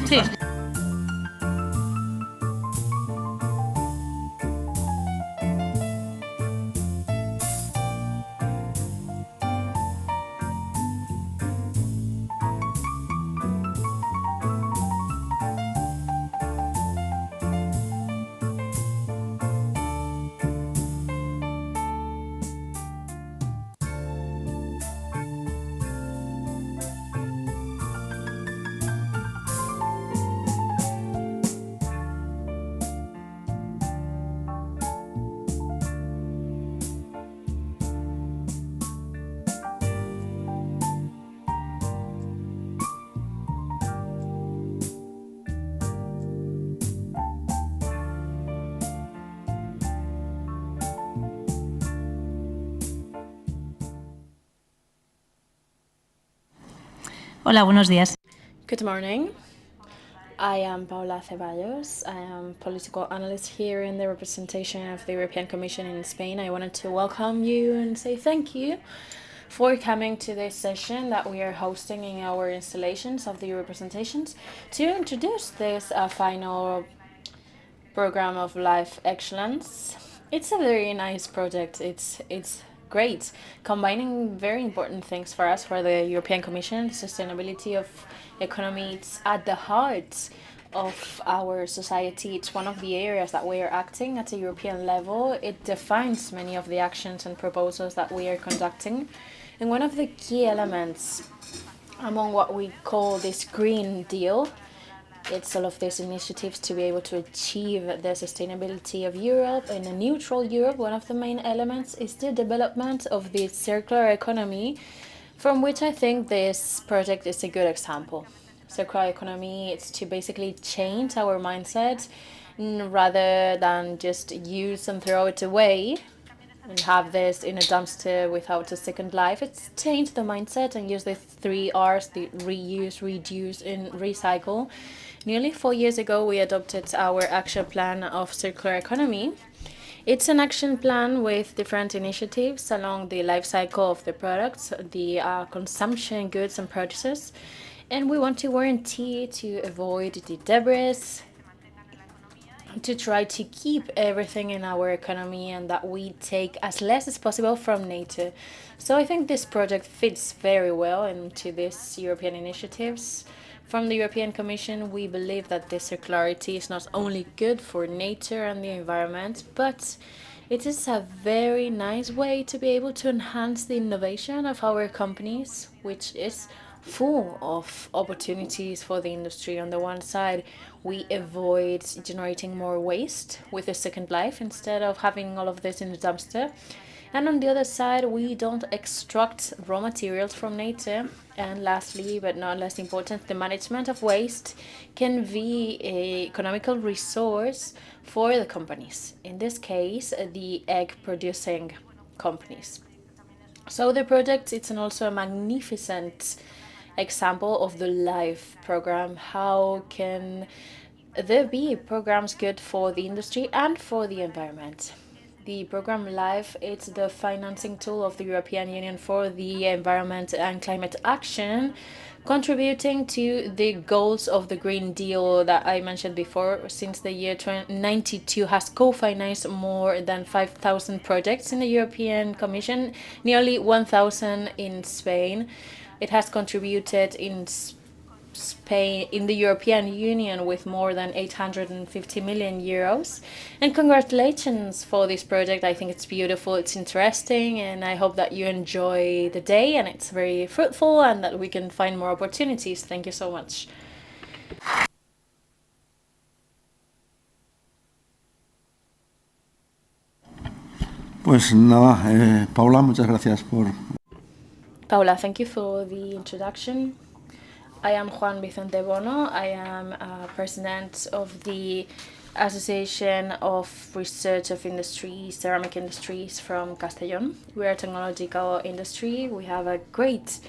Sí. Hola, buenos días. Good morning. I am Paula Ceballos. I am political analyst here in the representation of the European Commission in Spain. I wanted to welcome you and say thank you for coming to this session that we are hosting in our installations of the representations to introduce this final program of Life Excellence. It's a very nice project. It's great, combining very important things for us, for the European Commission. Sustainability of economy, it's at the heart of our society. It's one of the areas that we are acting at a European level. It defines many of the actions and proposals that we are conducting. And one of the key elements among what we call this Green Deal, it's all of these initiatives to be able to achieve the sustainability of Europe and a neutral Europe. One of the main elements is the development of the circular economy, from which I think this project is a good example. Circular economy, it's to basically change our mindset rather than just use and throw it away and have this in a dumpster without a second life. It's change the mindset and use the 3 R's, the reuse, reduce, and recycle. Nearly 4 years ago, we adopted our action plan of circular economy. It's an action plan with different initiatives along the life cycle of the products, the consumption goods and purchases. And we want to guarantee to avoid the debris, to try to keep everything in our economy and that we take as less as possible from nature. So I think this project fits very well into these European initiatives. From the European Commission, we believe that this circularity is not only good for nature and the environment, but it is a very nice way to be able to enhance the innovation of our companies, which is full of opportunities for the industry. On the one side, we avoid generating more waste with a second life instead of having all of this in the dumpster. And on the other side, we don't extract raw materials from nature. And lastly, but not less important, the management of waste can be a economical resource for the companies. In this case, the egg producing companies. So the project, it's also a magnificent example of the LIFE program. How can there be programs good for the industry and for the environment? The program LIFE, it's the financing tool of the European Union for the environment and climate action, contributing to the goals of the Green Deal that I mentioned before. Since the year 1992 has co-financed more than 5,000 projects in the European Commission, nearly 1,000 in Spain. It has contributed in Spain, in the European Union, with more than 850 million euros. And congratulations for this project. I think it's beautiful, it's interesting, and I hope that you enjoy the day and it's very fruitful and that we can find more opportunities. Thank you so much. Pues nada, Paula, muchas gracias por... Paula, thank you for the introduction. I am Juan Vicente Bono. I am president of the Association of Research of Industry, Ceramic Industries from Castellón. We are a technological industry. We have a great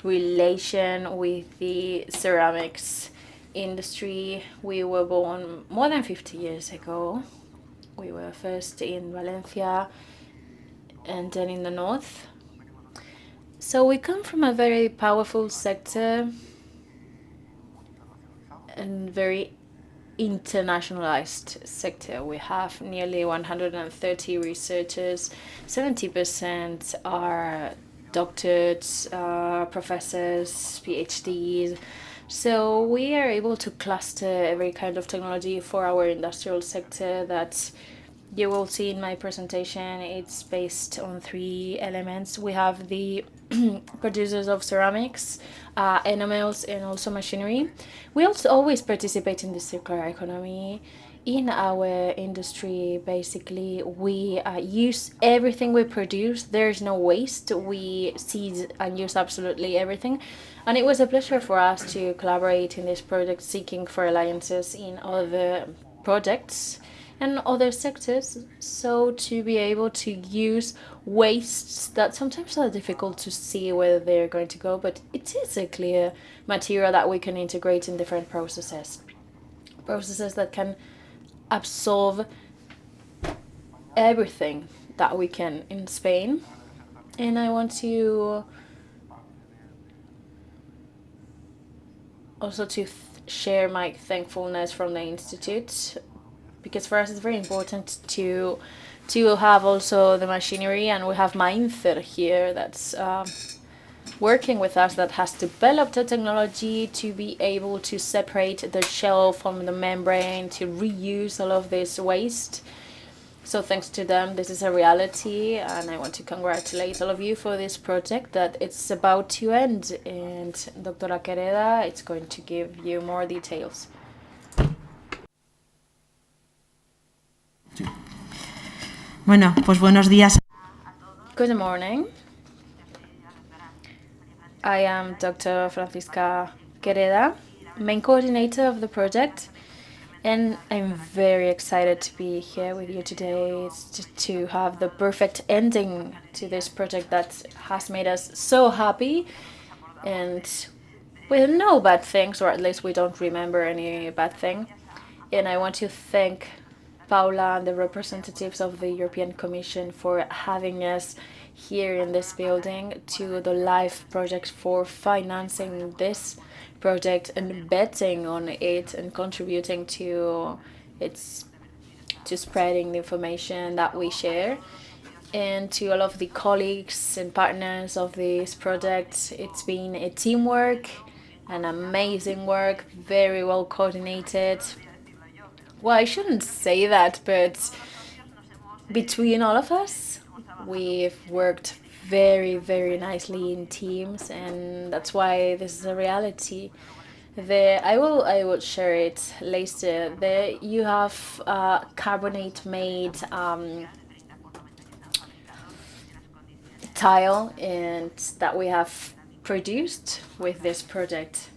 relation with the ceramics industry. We were born more than 50 years ago. We were first in Valencia and then in the north. So we come from a very powerful sector, a very internationalized sector. We have nearly 130 researchers, 70% are doctorates, professors, PhDs. So we are able to cluster every kind of technology for our industrial sector that you will see in my presentation. It's based on 3 elements. We have the producers of ceramics, enamels, and also machinery. We also always participate in the circular economy. In our industry, basically, we use everything we produce. There's no waste. We seize and use absolutely everything. And it was a pleasure for us to collaborate in this project, seeking for alliances in other projects and other sectors, so to be able to use wastes that sometimes are difficult to see where they're going to go, but it is a clear material that we can integrate in different processes that can absorb everything that we can in Spain. And I want to also share my thankfulness from the Institute, because for us it's very important to have also the machinery, and we have Mainzer here that's working with us, that has developed a technology to be able to separate the shell from the membrane, to reuse all of this waste. So thanks to them, this is a reality, and I want to congratulate all of you for this project that it's about to end. And Doctora Quereda is going to give you more details. Bueno, pues buenos días. Good morning. I am Dr. Francisca Quereda, main coordinator of the project, and I'm very excited to be here with you today to have the perfect ending to this project that has made us so happy, and with no bad things, or at least we don't remember any bad thing. And I want to thank Paula and the representatives of the European Commission for having us here in this building, to the LIFE project for financing this project and betting on it and contributing to spreading the information that we share, and to all of the colleagues and partners of this project. It's been a teamwork, an amazing work, very well coordinated. Well, I shouldn't say that, but between all of us, we've worked very, very nicely in teams, and that's why this is a reality. I will share it later. There you have carbonate made tile, and that we have produced with this project.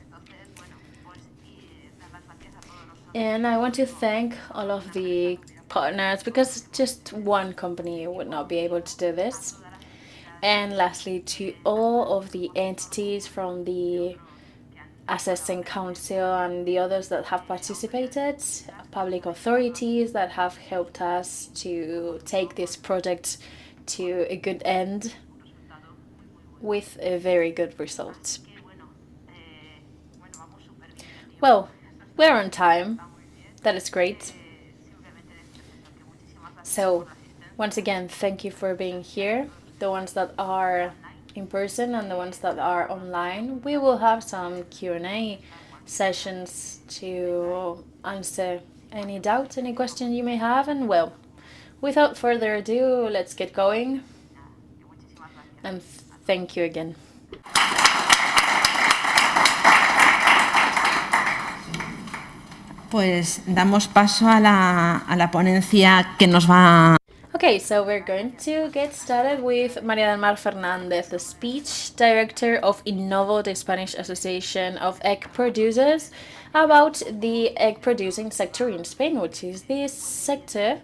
And I want to thank all of the partners, because just one company would not be able to do this. And lastly, to all of the entities from the Assessing Council and the others that have participated, public authorities that have helped us to take this project to a good end with a very good result. Well, we're on time. That is great. So, once again, thank you for being here. The ones that are in person and the ones that are online. We will have some Q&A sessions to answer any doubts, any question you may have. And well, without further ado, let's get going. And thank you again. Pues damos paso a la ponencia que nos va. Okay, so we're going to get started with María del Mar Fernández, the speech director of Innovo, the Spanish Association of Egg Producers, about the egg producing sector in Spain, which is this sector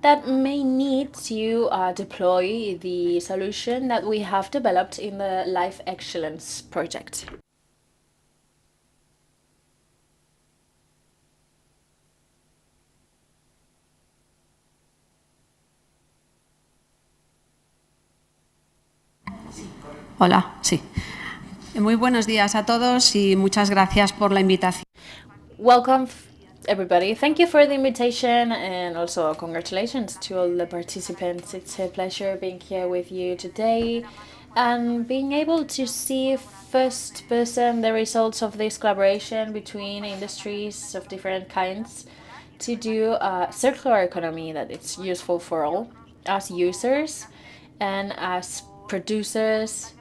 that may need to deploy the solution that we have developed in the Life Excellence project. Hola, sí. Muy buenos días a todos y muchas gracias por la invitación. Welcome, everybody. Thank you for the invitation and also congratulations to all the participants. It's a pleasure being here with you today and being able to see first person the results of this collaboration between industries of different kinds to do a circular economy that it's useful for all as users and as producers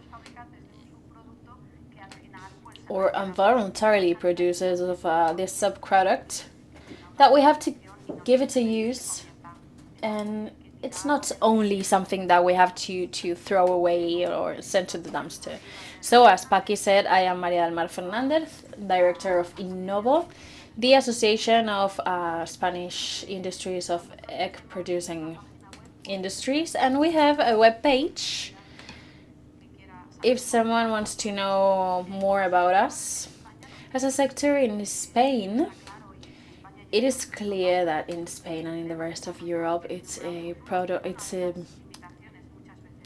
or involuntarily producers of this subproduct that we have to give it a use, and it's not only something that we have to throw away or send to the dumpster. So as Paqui said, I am Maria del Mar Fernandez, director of Innovo, the Association of Spanish Industries of Egg Producing Industries, and we have a web page if someone wants to know more about us. As a sector in Spain, it is clear that in Spain and in the rest of Europe, it's a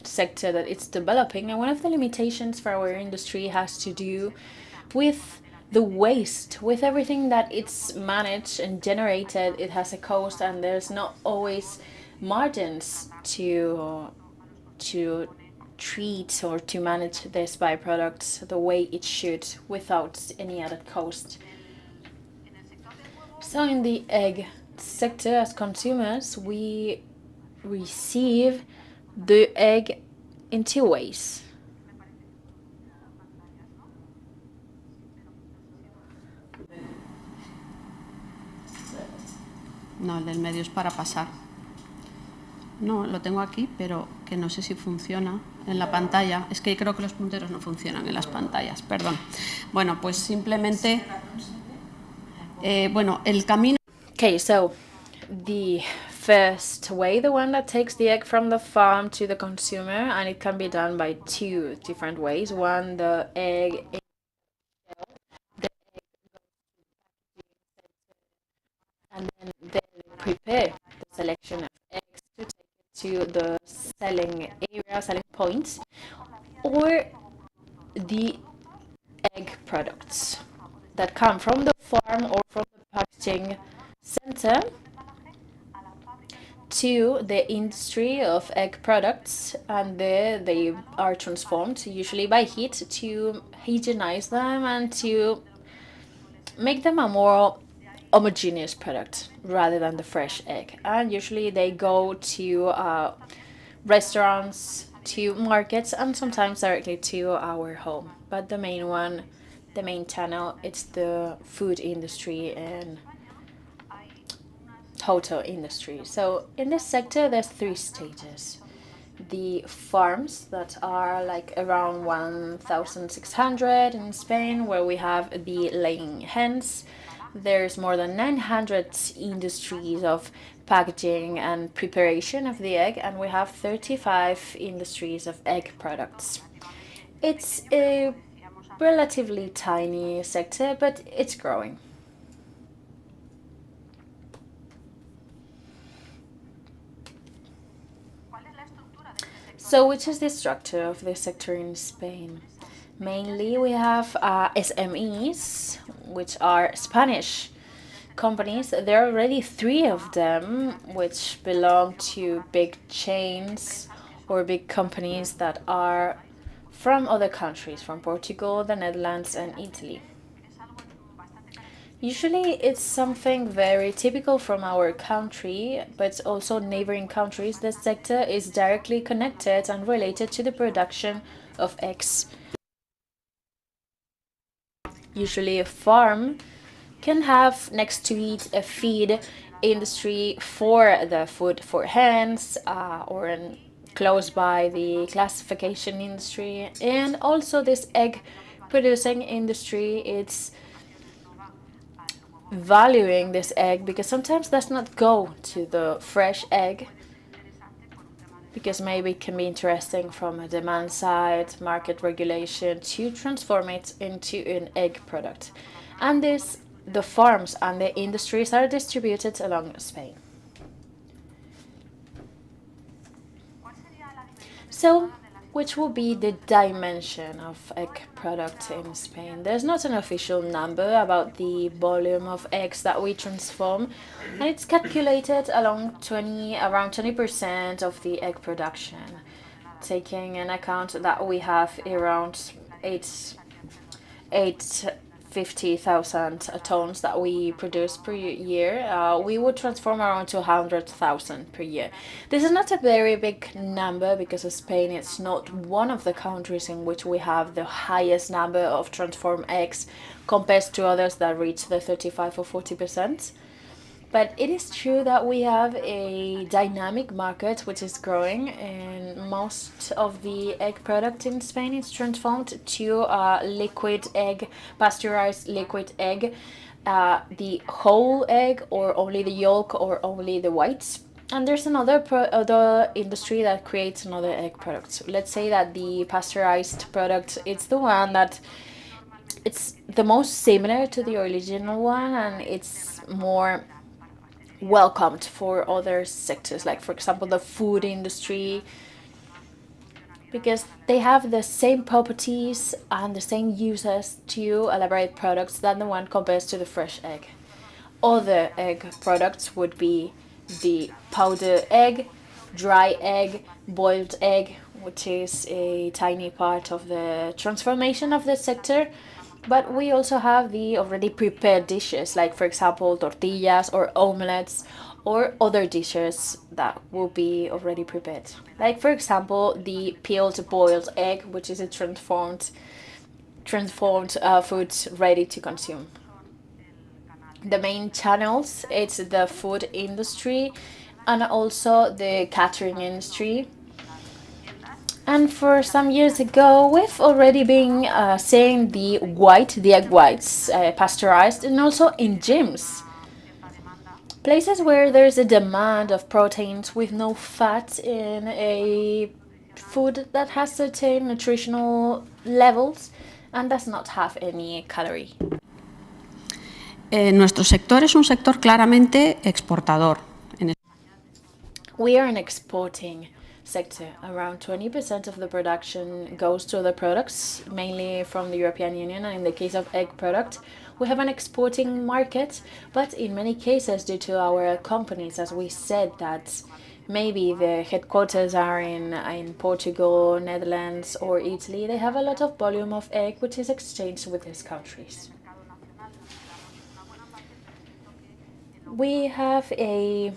sector that it's developing, and one of the limitations for our industry has to do with the waste, with everything that it's managed and generated. It has a cost, and there's not always margins to treat or to manage this byproduct the way it should without any added cost. So in the egg sector, as consumers, we receive the egg in two ways. No, el del medio es para pasar. No, lo tengo aquí, pero que no sé si funciona en la pantalla. Es que creo que los punteros no funcionan en las pantallas, perdón. Bueno, pues simplemente, bueno, el camino... Okay, so the first way, the one that takes the egg from the farm to the consumer, and it can be done by two different ways. One, the egg and then they prepare the selection of eggs to take it to the selling area, selling points, or the egg products that come from the farm or from the packaging center to the industry of egg products, and there they are transformed, usually by heat, to hygienize them and to make them a more homogeneous product rather than the fresh egg. And usually they go to restaurants, to markets, and sometimes directly to our home. But the main channel, it's the food industry and hotel industry. So in this sector, there's three stages. The farms that are like around 1,600 in Spain, where we have the laying hens. There's more than 900 industries of packaging and preparation of the egg, and we have 35 industries of egg products. It's a relatively tiny sector, but it's growing. So which is the structure of this sector in Spain? Mainly we have SMEs, which are Spanish companies. There are already three of them, which belong to big chains or big companies that are from other countries, from Portugal, the Netherlands, and Italy. Usually it's something very typical from our country, but also neighboring countries. This sector is directly connected and related to the production of eggs. Usually a farm can have next to it a feed industry for the food for hens, or close by the classification industry, and also this egg producing industry. It's valuing this egg because sometimes does not go to the fresh egg because maybe it can be interesting from a demand side, market regulation, to transform it into an egg product. And the farms and the industries are distributed along Spain. So which will be the dimension of egg product in Spain. There's not an official number about the volume of eggs that we transform, and it's calculated around 20% of the egg production, taking in account that we have around 850,000 tons that we produce per year. We would transform around 200,000 per year. This is not a very big number because Spain is not one of the countries in which we have the highest number of transformed eggs compared to others that reach the 35 or 40%. But it is true that we have a dynamic market which is growing, and most of the egg product in Spain is transformed to liquid egg, pasteurized liquid egg, the whole egg or only the yolk or only the whites. And there's other industry that creates another egg product. Let's say that the pasteurized product, it's the one that it's the most similar to the original one, and it's more welcomed for other sectors, like for example the food industry, because they have the same properties and the same uses to elaborate products than the one compares to the fresh egg. Other egg products would be the powdered egg, dry egg, boiled egg, which is a tiny part of the transformation of the sector. But we also have the already prepared dishes, like for example tortillas or omelets or other dishes that will be already prepared. Like for example the peeled boiled egg, which is a transformed food ready to consume. The main channels, it's the food industry and also the catering industry. And for some years ago, we've already been seeing the egg whites pasteurized, and also in gyms. Places where there's a demand of proteins with no fat in a food that has certain nutritional levels and does not have any calorie. Nuestro sector es un sector claramente exportador. We are an exporting sector. Around 20% of the production goes to other products, mainly from the European Union, and in the case of egg product, we have an exporting market, but in many cases, due to our companies, as we said, that maybe the headquarters are in Portugal, Netherlands, or Italy, they have a lot of volume of egg which is exchanged with these countries. We have a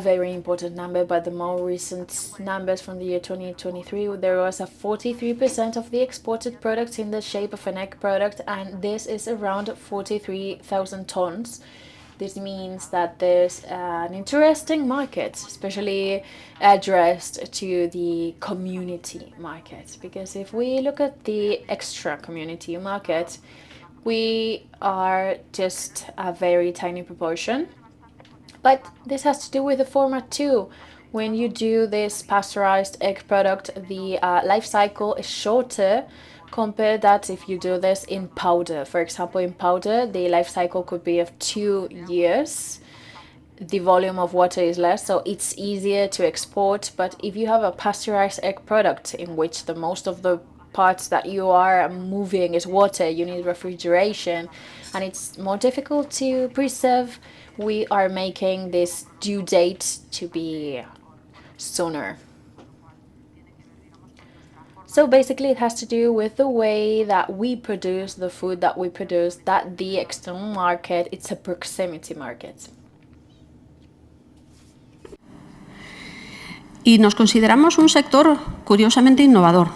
very important number, but the more recent numbers from the year 2023, there was a 43% of the exported products in the shape of an egg product, and this is around 43,000 tons. This means that there's an interesting market, especially addressed to the community market, because if we look at the extra community market, we are just a very tiny proportion. But this has to do with the format too. When you do this pasteurized egg product, the life cycle is shorter compared that if you do this in powder. For example, in powder, the life cycle could be of 2 years. The volume of water is less, so it's easier to export. But if you have a pasteurized egg product in which the most of the parts that you are moving is water, you need refrigeration, and it's more difficult to preserve, we are making this due date to be sooner. So basically it has to do with the way that we produce the food that we produce, that the external market, it's a proximity market. Y nos consideramos un sector curiosamente innovador.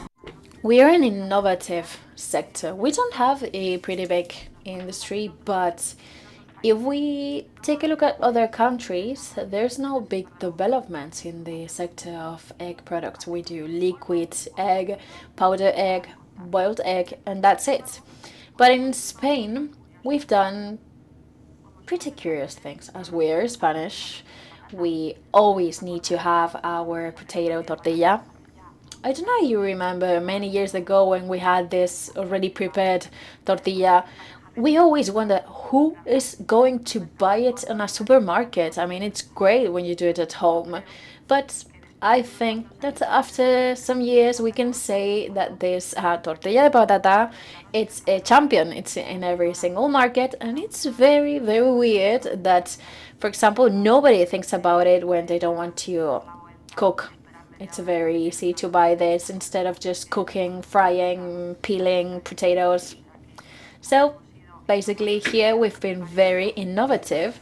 We are an innovative sector. We don't have a pretty big industry, but if we take a look at other countries, there's no big developments in the sector of egg products. We do liquid egg, powdered egg, boiled egg, and that's it. But in Spain, we've done pretty curious things. As we are Spanish, we always need to have our potato tortilla. I don't know if you remember many years ago when we had this already prepared tortilla. We always wonder who is going to buy it in a supermarket. I mean, it's great when you do it at home, but I think that after some years we can say that this tortilla de patata, it's a champion. It's in every single market, and it's very, very weird that, for example, nobody thinks about it when they don't want to cook. It's very easy to buy this instead of just cooking, frying, peeling potatoes. So basically here we've been very innovative,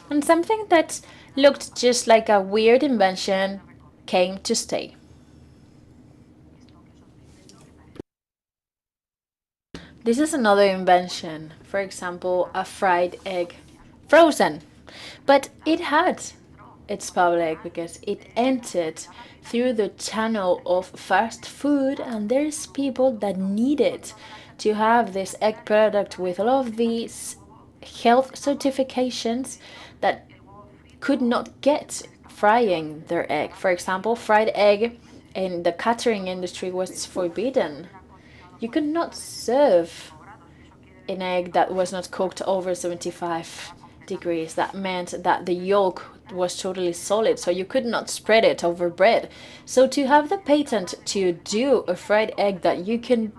and something that looked just like a weird invention came to stay. This is another invention, for example, a fried egg, frozen. But it had its public because it entered through the channel of fast food, and there's people that needed to have this egg product with all of these health certifications that could not get frying their egg. For example, fried egg in the catering industry was forbidden. You could not serve an egg that was not cooked over 75 degrees. That meant that the yolk was totally solid, so you could not spread it over bread. So to have the patent to do a fried egg that you can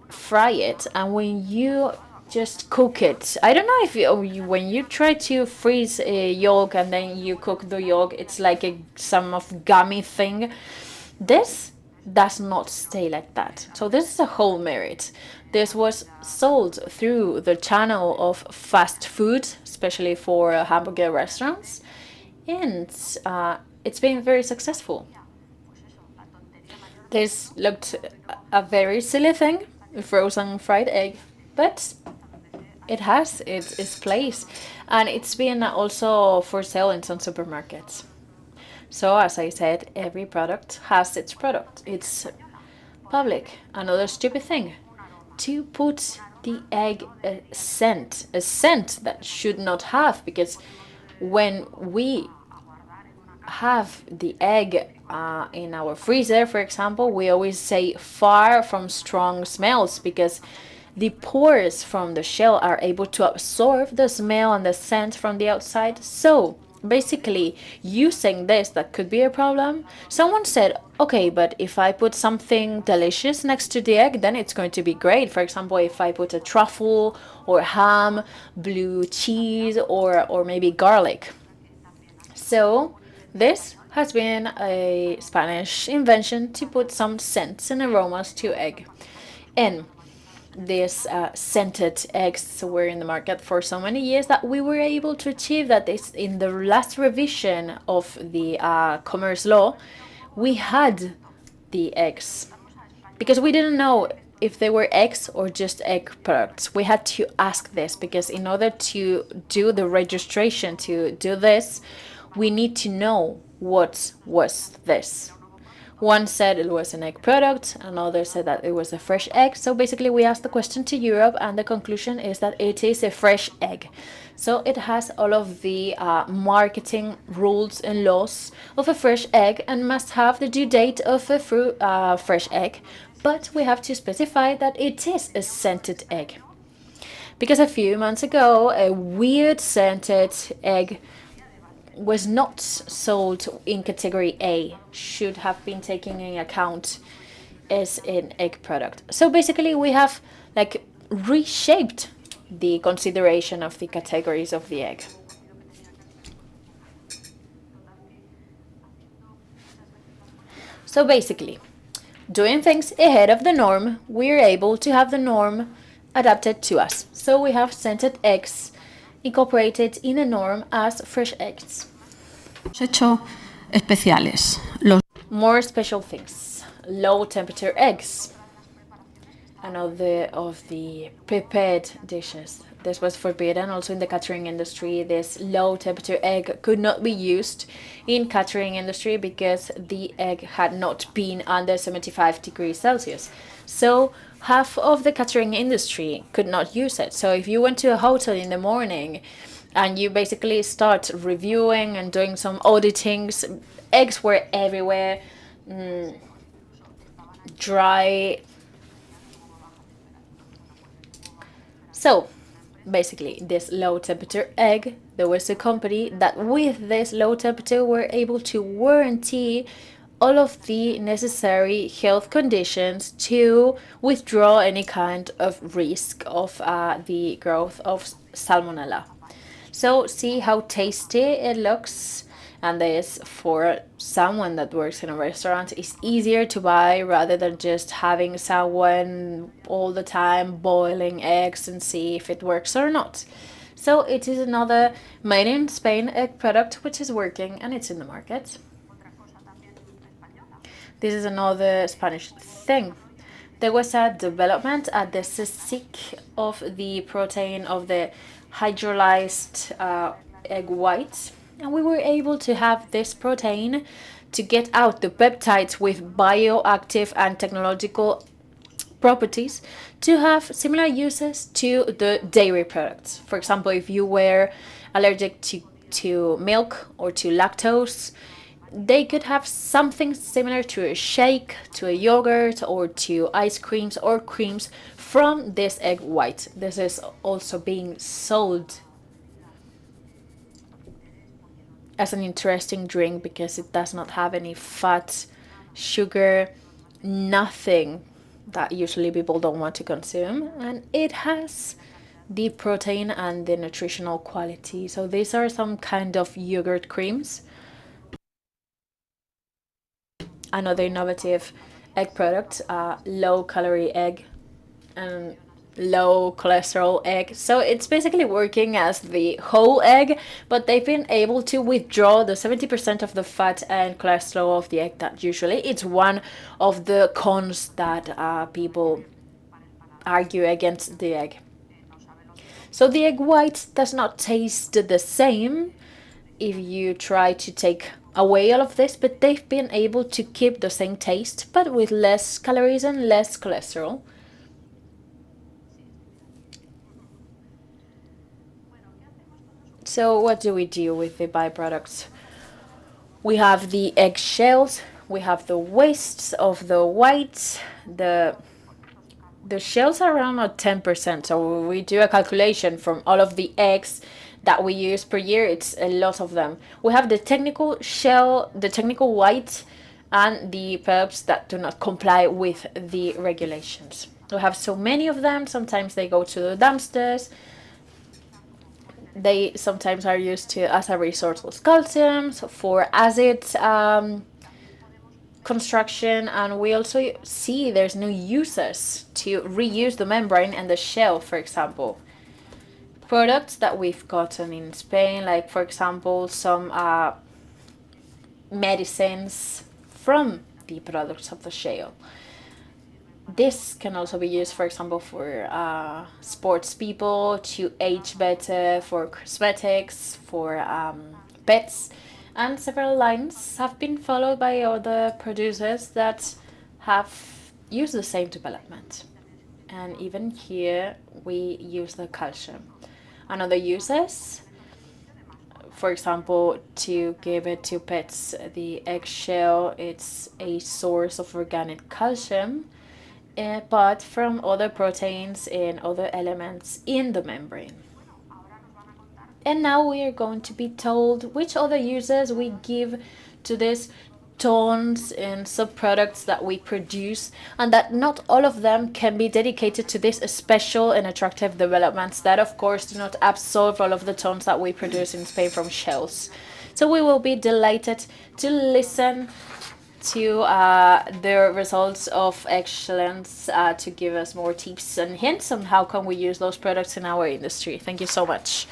fry it, and when you just cook it, I don't know if when you try to freeze a yolk and then you cook the yolk, it's like some of gummy thing. This does not stay like that. So this is a whole merit. This was sold through the channel of fast food, especially for hamburger restaurants, and it's been very successful. This looked a very silly thing, a frozen fried egg, but it has its place, and it's been also for sale in some supermarkets. So as I said, every product has its product. It's public. Another stupid thing, to put the egg a scent that should not have, because when we have the egg in our freezer, for example, we always say far from strong smells, because the pores from the shell are able to absorb the smell and the scent from the outside. So basically, using this, that could be a problem. Someone said, okay, but if I put something delicious next to the egg, then it's going to be great. For example, if I put a truffle or ham, blue cheese, or maybe garlic. So this has been a Spanish invention to put some scents and aromas to egg. And these scented eggs were in the market for so many years that we were able to achieve that this in the last revision of the commerce law, we had the eggs. Because we didn't know if they were eggs or just egg products. We had to ask this because in order to do the registration to do this, we need to know what was this. One said it was an egg product, another said that it was a fresh egg. So basically we asked the question to Europe, and the conclusion is that it is a fresh egg. So it has all of the marketing rules and laws of a fresh egg and must have the due date of a fresh egg. But we have to specify that it is a scented egg. Because a few months ago, a weird scented egg was not sold in category A, should have been taken in account as an egg product. So basically we have like reshaped the consideration of the categories of the egg. So basically, doing things ahead of the norm, we're able to have the norm adapted to us. So we have scented eggs incorporated in the norm as fresh eggs. Hemos hecho especiales. More special things. Low temperature eggs. Another of the prepared dishes. This was forbidden also in the catering industry. This low temperature egg could not be used in catering industry because the egg had not been under 75 degrees Celsius. So half of the catering industry could not use it. So if you went to a hotel in the morning and you basically start reviewing and doing some auditings, eggs were everywhere, dry. So basically this low temperature egg, there was a company that with this low temperature were able to warranty all of the necessary health conditions to withdraw any kind of risk of the growth of salmonella. So see how tasty it looks, and this for someone that works in a restaurant is easier to buy rather than just having someone all the time boiling eggs and see if it works or not. So it is another made in Spain egg product which is working and it's in the market. This is another Spanish thing. There was a development at the CSIC of the protein of the hydrolyzed egg whites, and we were able to have this protein to get out the peptides with bioactive and technological properties to have similar uses to the dairy products. For example, if you were allergic to milk or to lactose, they could have something similar to a shake, to a yogurt, or to ice creams or creams from this egg white. This is also being sold as an interesting drink because it does not have any fat, sugar, nothing that usually people don't want to consume, and it has the protein and the nutritional quality. So these are some kind of yogurt creams. Another innovative egg product, low calorie egg and low cholesterol egg. So it's basically working as the whole egg, but they've been able to withdraw the 70% of the fat and cholesterol of the egg that usually it's one of the cons that people argue against the egg. So the egg white does not taste the same if you try to take away all of this, but they've been able to keep the same taste but with less calories and less cholesterol. So what do we do with the byproducts? We have the egg shells, we have the wastes of the whites, the shells are around 10%, so we do a calculation from all of the eggs that we use per year. It's a lot of them. We have the technical shell, the technical white, and the pulps that do not comply with the regulations. We have so many of them. Sometimes they go to the dumpsters. They sometimes are used as a resource of calcium, so for acid construction, and we also see there's no uses to reuse the membrane and the shell, for example. Products that we've gotten in Spain, like for example some medicines from the products of the shell. This can also be used, for example, for sports people to age better, for cosmetics, for pets, and several lines have been followed by other producers that have used the same development. And even here we use the calcium. Another uses, for example, to give it to pets, the eggshell, it's a source of organic calcium, but from other proteins and other elements in the membrane. And now we are going to be told which other uses we give to this tons and subproducts that we produce, and that not all of them can be dedicated to these special and attractive developments that of course do not absorb all of the tons that we produce in Spain from shells. So we will be delighted to listen to the results of EGGSHELLENCE to give us more tips and hints on how can we use those products in our industry. Thank you so much.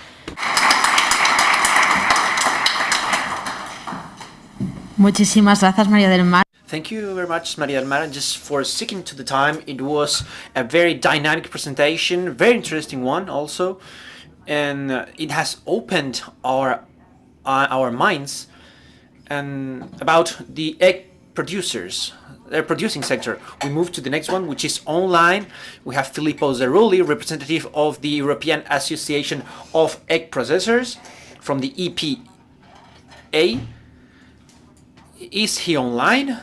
Muchísimas gracias, María del Mar. Thank you very much, María del Mar. And just for sticking to the time, it was a very dynamic presentation, very interesting one also, and it has opened our minds and about the egg producers, their producing sector. We move to the next one, which is online. We have Filippo Zerulli, representative of the European Association of Egg Processors from the EPA. Is he online?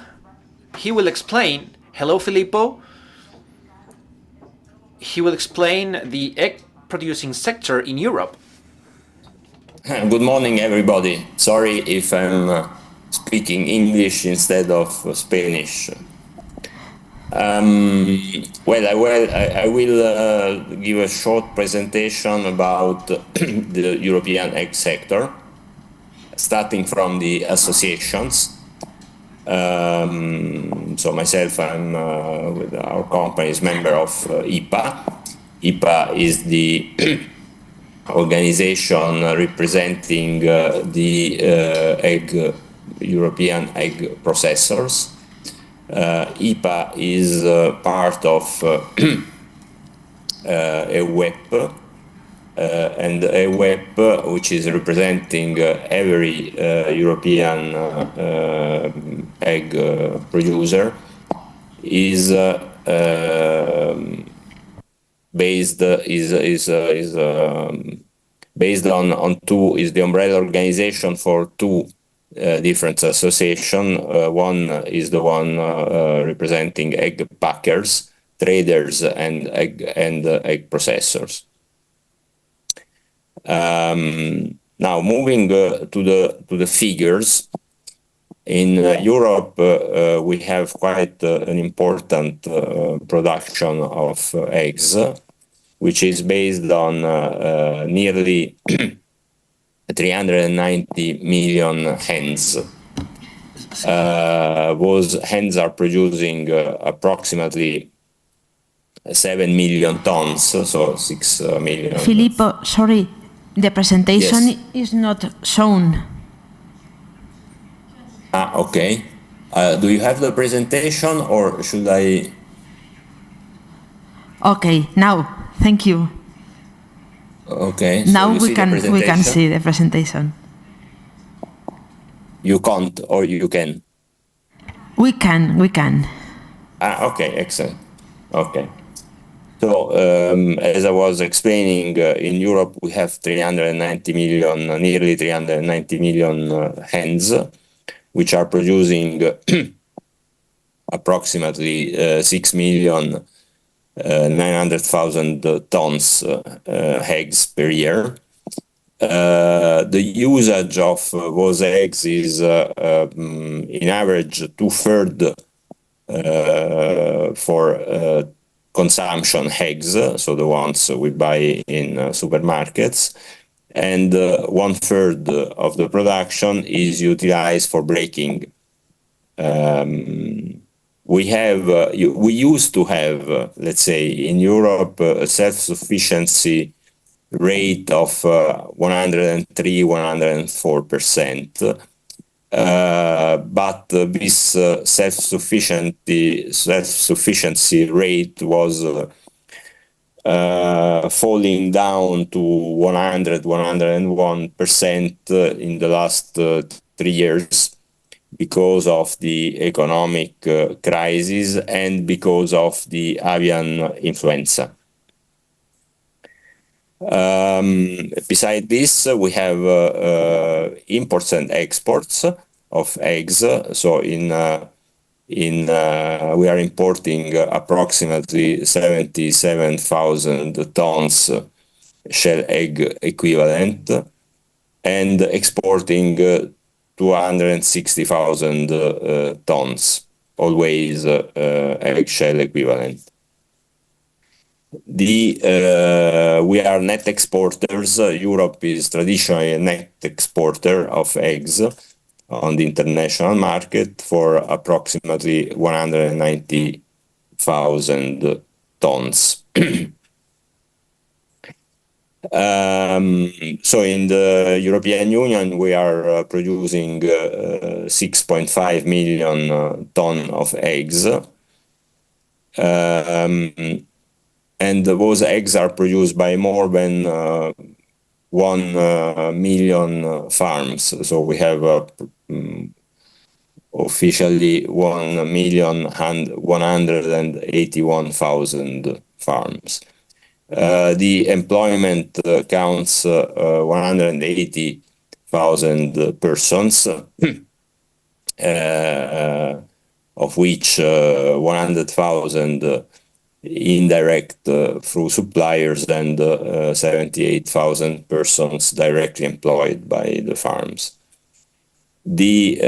He will explain. Hello, Filippo. He will explain the egg producing sector in Europe? Good morning, everybody. Sorry if I'm speaking English instead of Spanish. Well, I will give a short presentation about the European egg sector, starting from the associations. So myself, I'm with our company is member of EPA. EPA is the organization representing the European egg processors. EPA is part of a web, and a web which is representing every European egg producer is based on two, is the umbrella organization for two different associations. One is the one representing egg packers, traders, and egg processors. Now moving to the figures. In Europe, we have quite an important production of eggs, which is based on nearly 390 million hens. Those hens are producing approximately 7 million tons, so 6 million. Filippo, sorry, the presentation Yes. is not shown. Okay. Do you have the presentation or should I? Okay, now, thank you. Okay. Now so we can see the presentation. You can't or you can? We can. Okay, excellent. Okay. So, as I was explaining, in Europe we have 390 million, nearly 390 million hens, which are producing approximately 6,900,000 tons eggs per year. The usage of those eggs is, in average, 2/3 for consumption eggs, so the ones we buy in supermarkets, and 1/3 of the production is utilized for breaking. We used to have, let's say, in Europe, a self-sufficiency rate of 103-104%. But this self-sufficiency rate was falling down to 100-101% in the last 3 years because of the economic crisis and because of the avian influenza. Beside this, we have imports and exports of eggs. So we are importing approximately 77,000 tons shell egg equivalent and exporting 260,000 tons, always eggshell equivalent. We are net exporters. Europe is traditionally a net exporter of eggs on the international market for approximately 190,000 tons. So in the European Union, we are producing 6.5 million tons of eggs. And those eggs are produced by more than 1 million farms. So we have officially 1,181,000 farms. The employment counts 180,000 persons, of which 100,000 indirect through suppliers, and 78,000 persons directly employed by the farms. The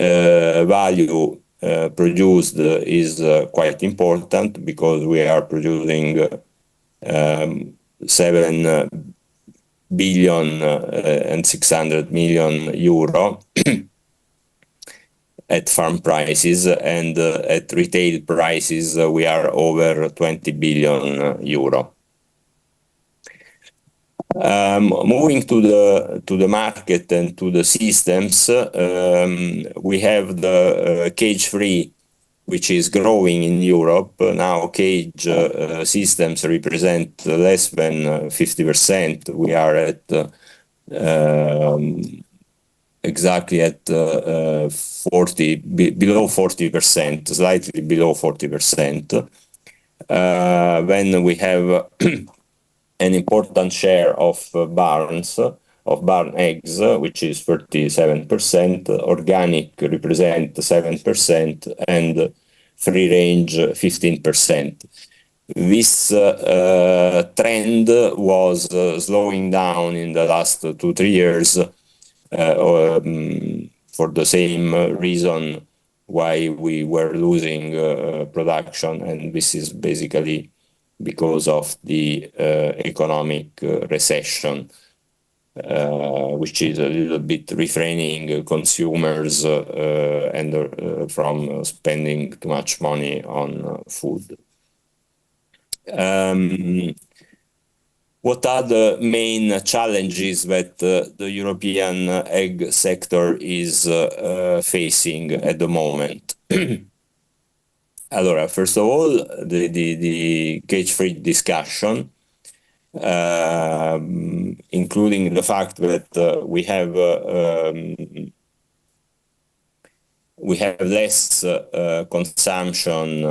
value produced is quite important, because we are producing 7 billion and 600 million euro at farm prices, and at retail prices we are over 20 billion euro. Moving to the market and to the systems, we have the cage-free, which is growing in Europe. Now cage systems represent less than 50%. We are at exactly at below 40%, slightly below 40%. When we have an important share of barn eggs, which is 37%, organic represent 7%, and free range 15%. This trend was slowing down in the last 2-3 years, for the same reason why we were losing production, and this is basically because of the economic recession, which is a little bit refraining consumers and from spending too much money on food. What are the main challenges that the European egg sector is facing at the moment? Allora, first of all, the cage-free discussion, including the fact that we have less consumption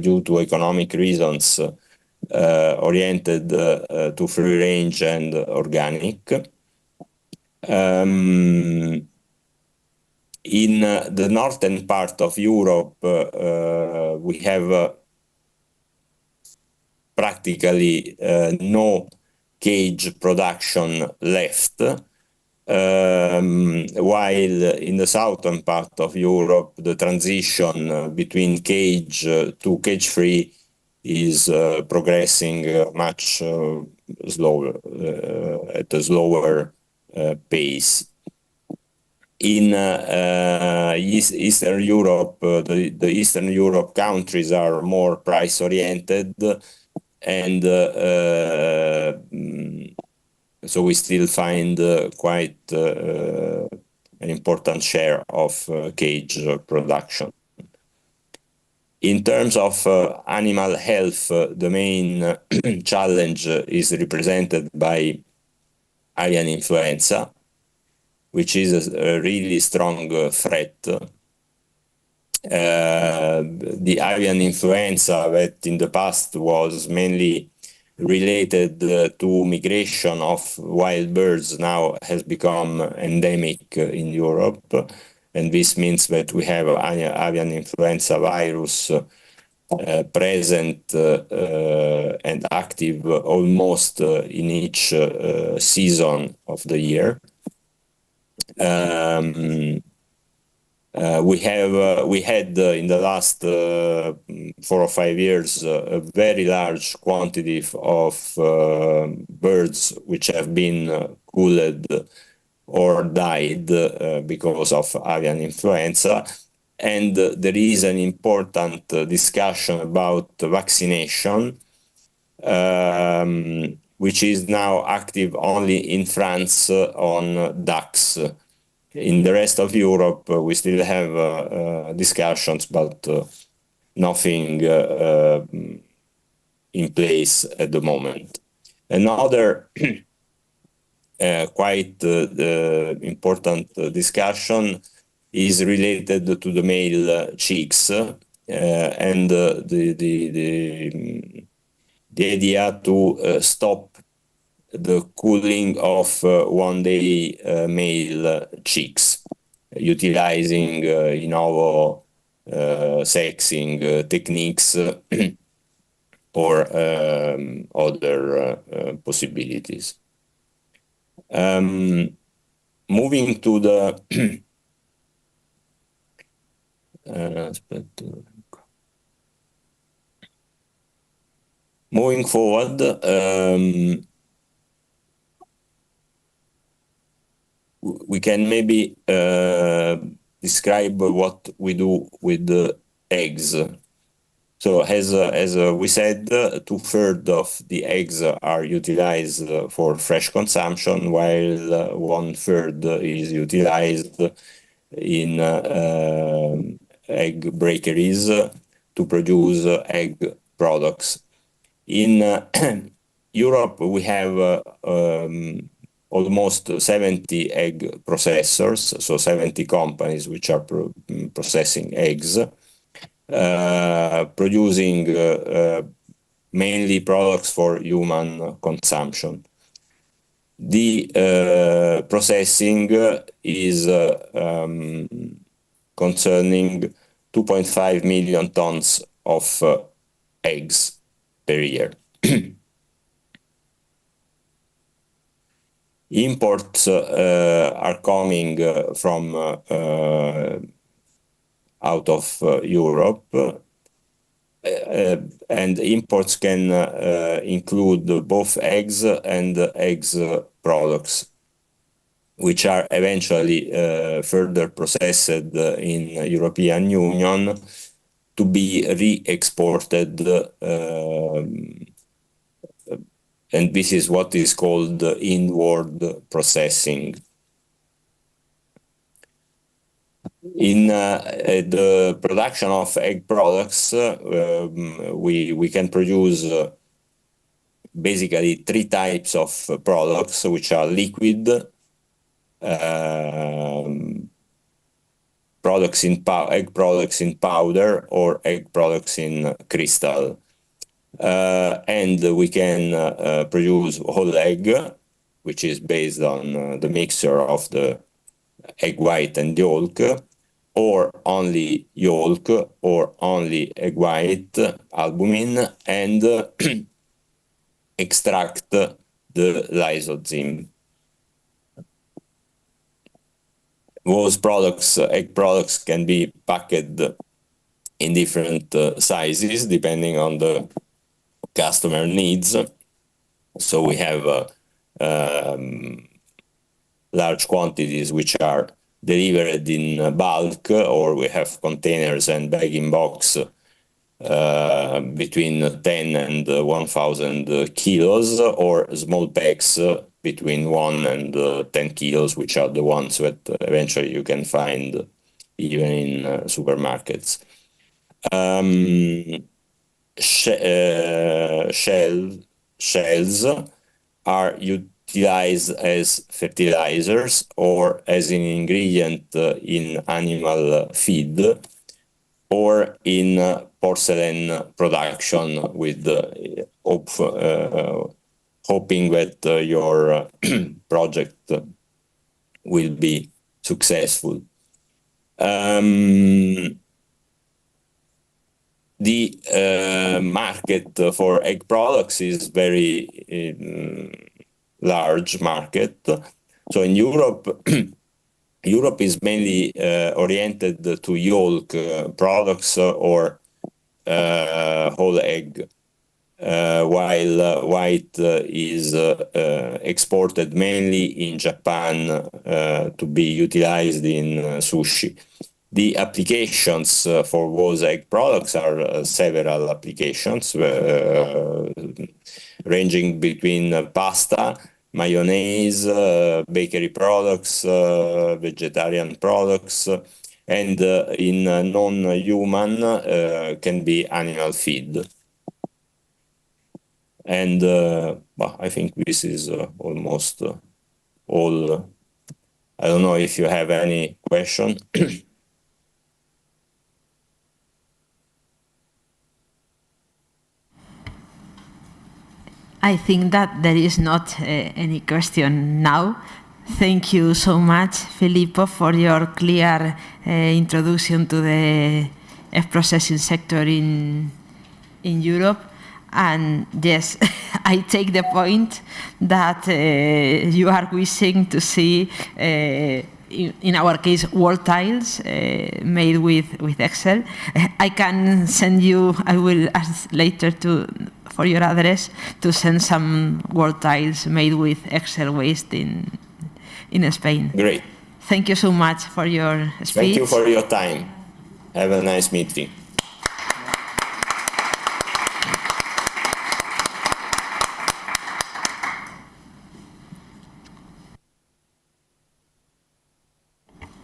due to economic reasons, oriented to free range and organic. In the northern part of Europe, we have practically no cage production left, while in the southern part of Europe, the transition between cage to cage-free is progressing much slower, at a slower pace. In Eastern Europe, the Eastern Europe countries are more price-oriented, and so we still find quite an important share of cage production. In terms of animal health, the main challenge is represented by avian influenza, which is a really strong threat. The avian influenza, that in the past was mainly related to migration of wild birds, now has become endemic in Europe. And this means that we have avian influenza virus present and active almost in each season of the year. We had in the last 4 or 5 years a very large quantity of birds which have been cooled or died because of avian influenza, and there is an important discussion about vaccination, which is now active only in France on ducks. In the rest of Europe, we still have discussions, but nothing in place at the moment. Another quite important discussion is related to the male chicks, and the idea to stop the cooling of one-day male chicks, utilizing in novo sexing techniques or other possibilities. Moving to the moving forward, we can maybe describe what we do with the eggs. So as we said, 2/3 of the eggs are utilized for fresh consumption, while 1/3 is utilized in egg breakeries to produce egg products. In Europe, we have almost 70 egg processors, so 70 companies which are processing eggs, producing mainly products for human consumption. The processing is concerning 2.5 million tons of eggs per year. Imports are coming from out of Europe, and imports can include both eggs and eggs products, which are eventually further processed in European Union to be re-exported, and this is what is called inward processing. In the production of egg products, we can produce basically 3 types of products, which are liquid, egg products in powder, or egg products in crystal. And we can produce whole egg, which is based on the mixture of the egg white and yolk, or only yolk, or only egg white, albumin, and extract the lysozyme. Those products, egg products, can be packed in different sizes depending on the customer needs. So we have large quantities which are delivered in bulk, or we have containers and bagging box between 10 and 1,000 kilos, or small packs between 1 and 10 kilos, which are the ones that eventually you can find even in supermarkets. Shells are utilized as fertilizers or as an ingredient in animal feed, or in porcelain production, with hoping that your project will be successful. The market for egg products is very large market. So in Europe, Europe is mainly oriented to yolk products or whole egg, while white is exported mainly in Japan to be utilized in sushi. The applications for those egg products are several applications, ranging between pasta, mayonnaise, bakery products, vegetarian products, and in non-human can be animal feed. And well, I think this is almost all. I don't know if you have any question. I think that there is not any question now. Thank you so much, Filippo, for your clear introduction to the egg processing sector in Europe. And yes, I take the point that you are wishing to see, in our case, wall tiles made with Excel. I can send you, I will ask later for your address to send some wall tiles made with Excel waste in Spain. Great. Thank you so much for your speech. Thank you for your time. Have a nice meeting.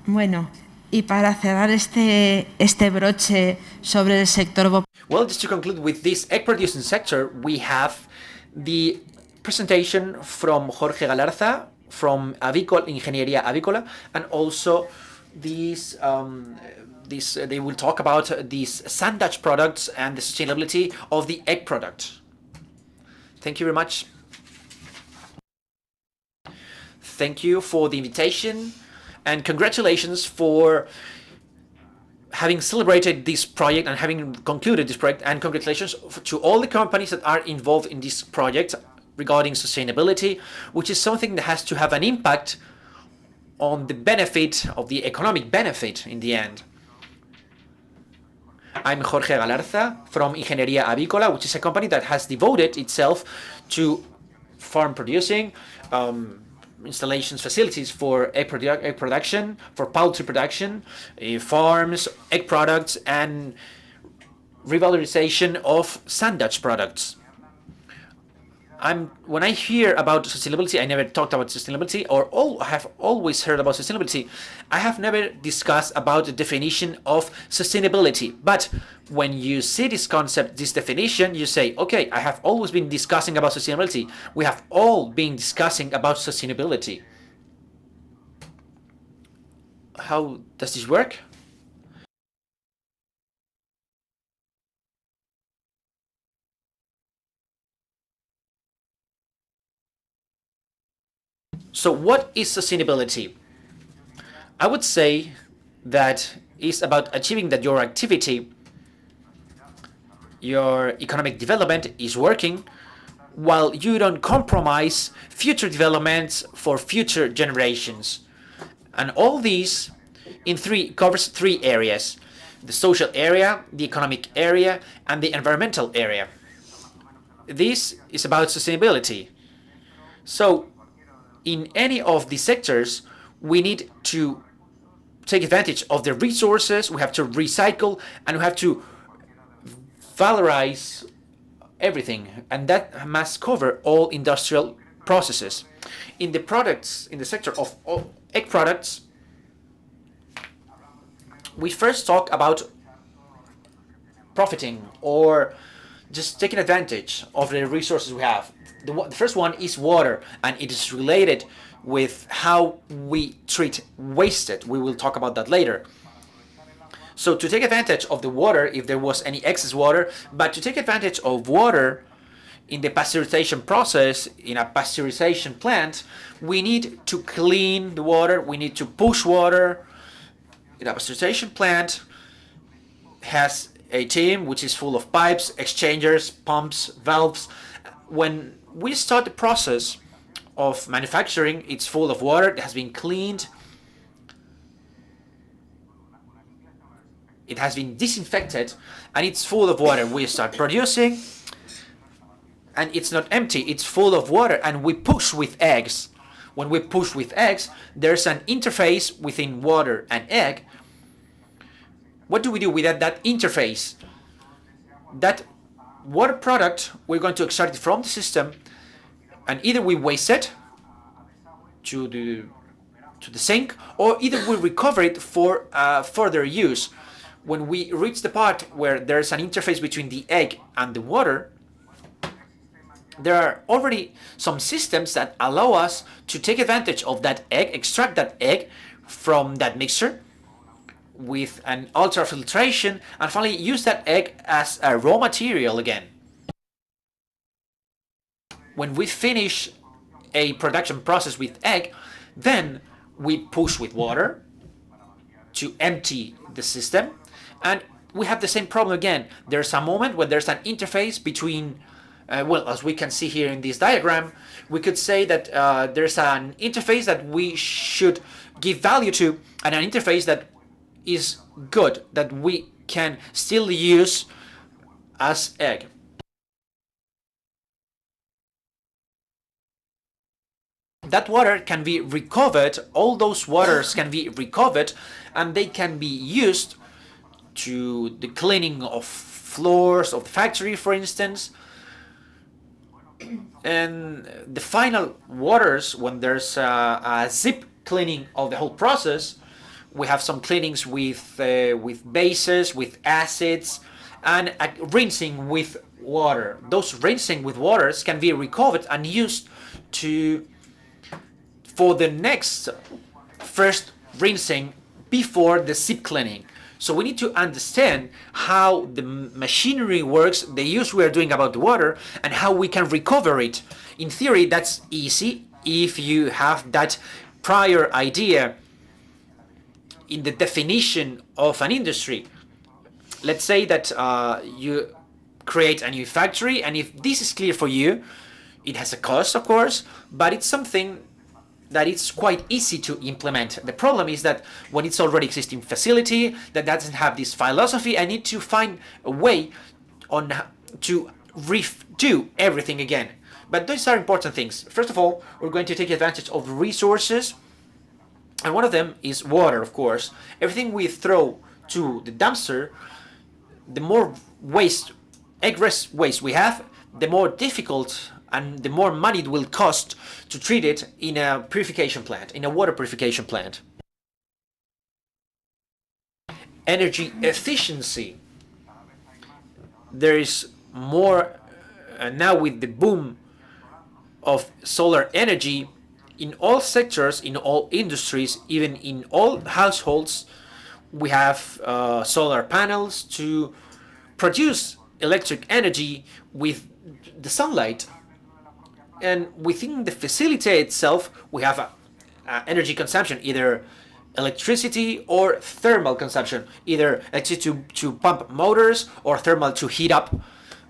Bueno, y para cerrar este broche sobre el sector. Well, just to conclude with this egg producing sector, we have the presentation from Jorge Galarza from Ingeniería Avícola, and also these they will talk about these sandwich products and the sustainability of the egg product. Thank you very much. Thank you for the invitation, and congratulations for having celebrated this project and having concluded this project, and congratulations to all the companies that are involved in this project regarding sustainability, which is something that has to have an impact on the benefit of the economic benefit in the end. I'm Jorge Galarza from Ingeniería Avícola, which is a company that has devoted itself to farm producing, installations, facilities for egg production, for poultry production, farms, egg products, and revalorization of sandwich products. When I hear about sustainability, I never talked about sustainability, or I have always heard about sustainability. I have never discussed about the definition of sustainability. But when you see this concept, this definition, you say, okay, I have always been discussing about sustainability. We have all been discussing about sustainability. How does this work? So what is sustainability? I would say that it's about achieving that your activity, your economic development is working while you don't compromise future developments for future generations. And all these covers three areas: the social area, the economic area, and the environmental area. This is about sustainability. So in any of these sectors, we need to take advantage of the resources, we have to recycle, and we have to valorize everything, and that must cover all industrial processes. In the sector of egg products, we first talk about profiting or just taking advantage of the resources we have. The first one is water, and it is related with how we treat wasted. We will talk about that later. So to take advantage of the water, if there was any excess water, but to take advantage of water in the pasteurization process, in a pasteurization plant, we need to clean the water, we need to push water. In a pasteurization plant has a team which is full of pipes, exchangers, pumps, valves. When we start the process of manufacturing, it's full of water, it has been cleaned, it has been disinfected, and it's full of water. We start producing, and it's not empty, it's full of water, and we push with eggs. When we push with eggs, there's an interface within water and egg. What do we do with that interface? That water product, we're going to extract it from the system, and either we waste it to the sink, or either we recover it for further use. When we reach the part where there's an interface between the egg and the water, there are already some systems that allow us to take advantage of that egg, extract that egg from that mixture with an ultrafiltration, and finally use that egg as a raw material again. When we finish a production process with egg, then we push with water to empty the system, and we have the same problem again. There's a moment when there's an interface between well, as we can see here in this diagram, we could say that there's an interface that we should give value to, and an interface that is good, that we can still use as egg. That water can be recovered, all those waters can be recovered, and they can be used to the cleaning of floors of the factory, for instance. And the final waters, when there's a zip cleaning of the whole process, we have some cleanings with bases, with acids, and rinsing with water. Those rinsing with waters can be recovered and used for the next first rinsing before the zip cleaning. So we need to understand how the machinery works, the use we are doing about the water, and how we can recover it. In theory, that's easy if you have that prior idea in the definition of an industry. Let's say that you create a new factory, and if this is clear for you, it has a cost, of course, but it's something that it's quite easy to implement. The problem is that when it's already existing facility that doesn't have this philosophy, I need to find a way on to redo everything again. But those are important things. First of all, we're going to take advantage of resources, and one of them is water, of course. Everything we throw to the dumpster, the more waste, egg waste we have, the more difficult and the more money it will cost to treat it in a purification plant, in a water purification plant. Energy efficiency. There is more now with the boom of solar energy in all sectors, in all industries, even in all households. We have solar panels to produce electric energy with the sunlight. And within the facility itself, we have energy consumption, either electricity or thermal consumption, either electricity to pump motors or thermal to heat up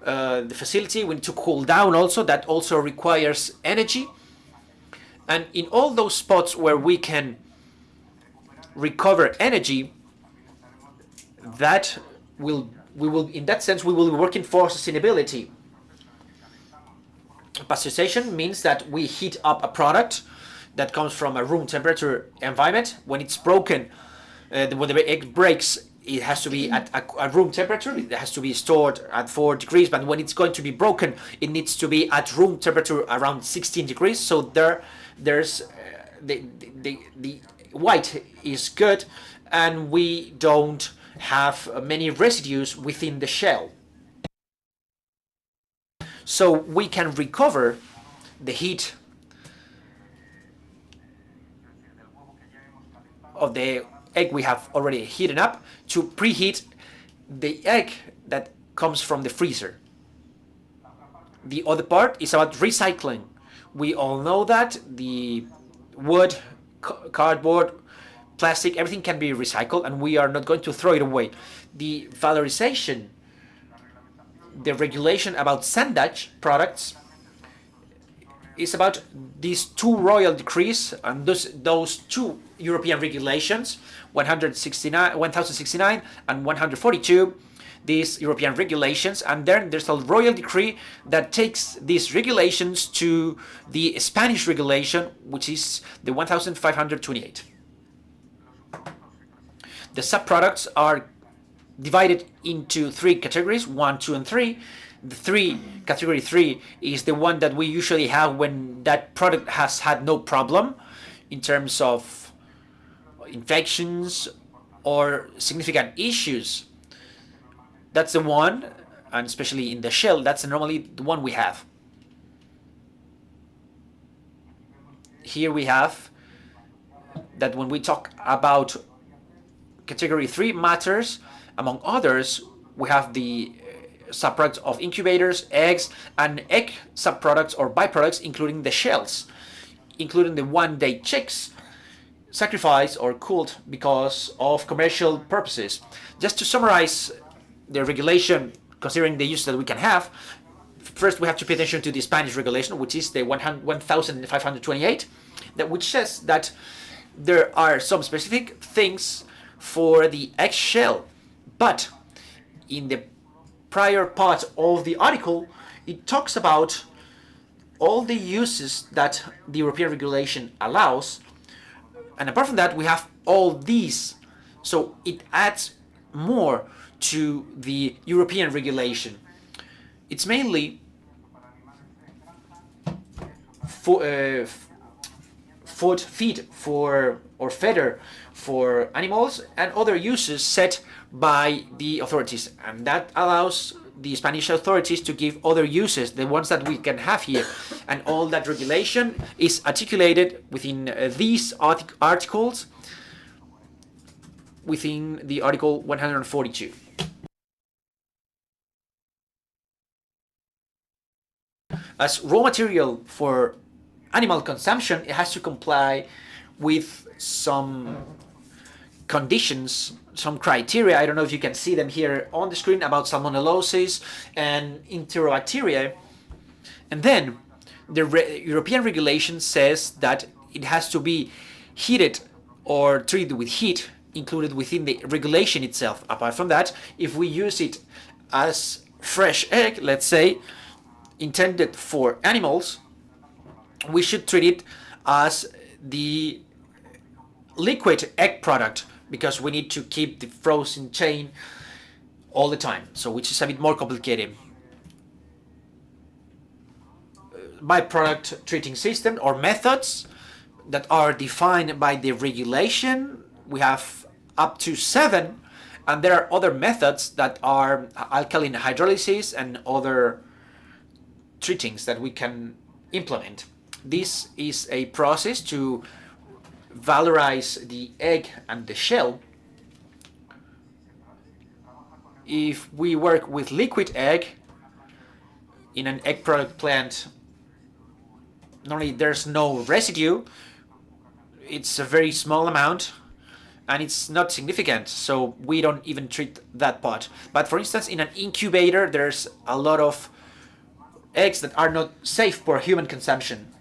the facility. We need to cool down also, that also requires energy. And in all those spots where we can recover energy, that we will in that sense we will be working for sustainability. Pasteurization means that we heat up a product that comes from a room temperature environment. When it's broken, when the egg breaks, it has to be at a room temperature. It has to be stored at 4 degrees. But when it's going to be broken, it needs to be at room temperature around 16 degrees. So there's the white is good, and we don't have many residues within the shell. So we can recover the heat of the egg we have already heated up to preheat the egg that comes from the freezer. The other part is about recycling. We all know that the wood, cardboard, plastic, everything can be recycled, and we are not going to throw it away. The valorization, the regulation about sandage products is about these 2 royal decrees, and those 2 European regulations, 1069 and 142, these European regulations, and then there's a royal decree that takes these regulations to the Spanish regulation, which is the 1528. The subproducts are divided into 3 categories, 1, 2, and 3. The category 3 is the one that we usually have when that product has had no problem in terms of infections or significant issues. That's the one, and especially in the shell, that's normally the one we have. Here we have that when we talk about category 3 matters, among others, we have the subproducts of incubators, eggs, and egg subproducts or byproducts, including the shells, including the one-day chicks sacrificed or cooled because of commercial purposes. Just to summarize the regulation, considering the use that we can have, first we have to pay attention to the Spanish regulation, which is the 1528, which says that there are some specific things for the eggshell, but in the prior part of the article, it talks about all the uses that the European regulation allows, and apart from that, we have all these. So it adds more to the European regulation. It's mainly feed for or fodder for animals and other uses set by the authorities, and that allows the Spanish authorities to give other uses, the ones that we can have here, and all that regulation is articulated within these articles, within the article 142. As raw material for animal consumption, it has to comply with some conditions, some criteria. I don't know if you can see them here on the screen, about salmonellosis and enterobacteria. And then the European regulation says that it has to be heated or treated with heat, included within the regulation itself. Apart from that, if we use it as fresh egg, let's say, intended for animals, we should treat it as the liquid egg product, because we need to keep the frozen chain all the time, so which is a bit more complicated. Byproduct treating system or methods that are defined by the regulation, we have up to 7, and there are other methods that are alkaline hydrolysis and other treatings that we can implement. This is a process to valorize the egg and the shell. If we work with liquid egg in an egg product plant, normally there's no residue, it's a very small amount and it's not significant, so we don't even treat that part. But for instance, in an incubator, there's a lot of eggs that are not safe for human consumption.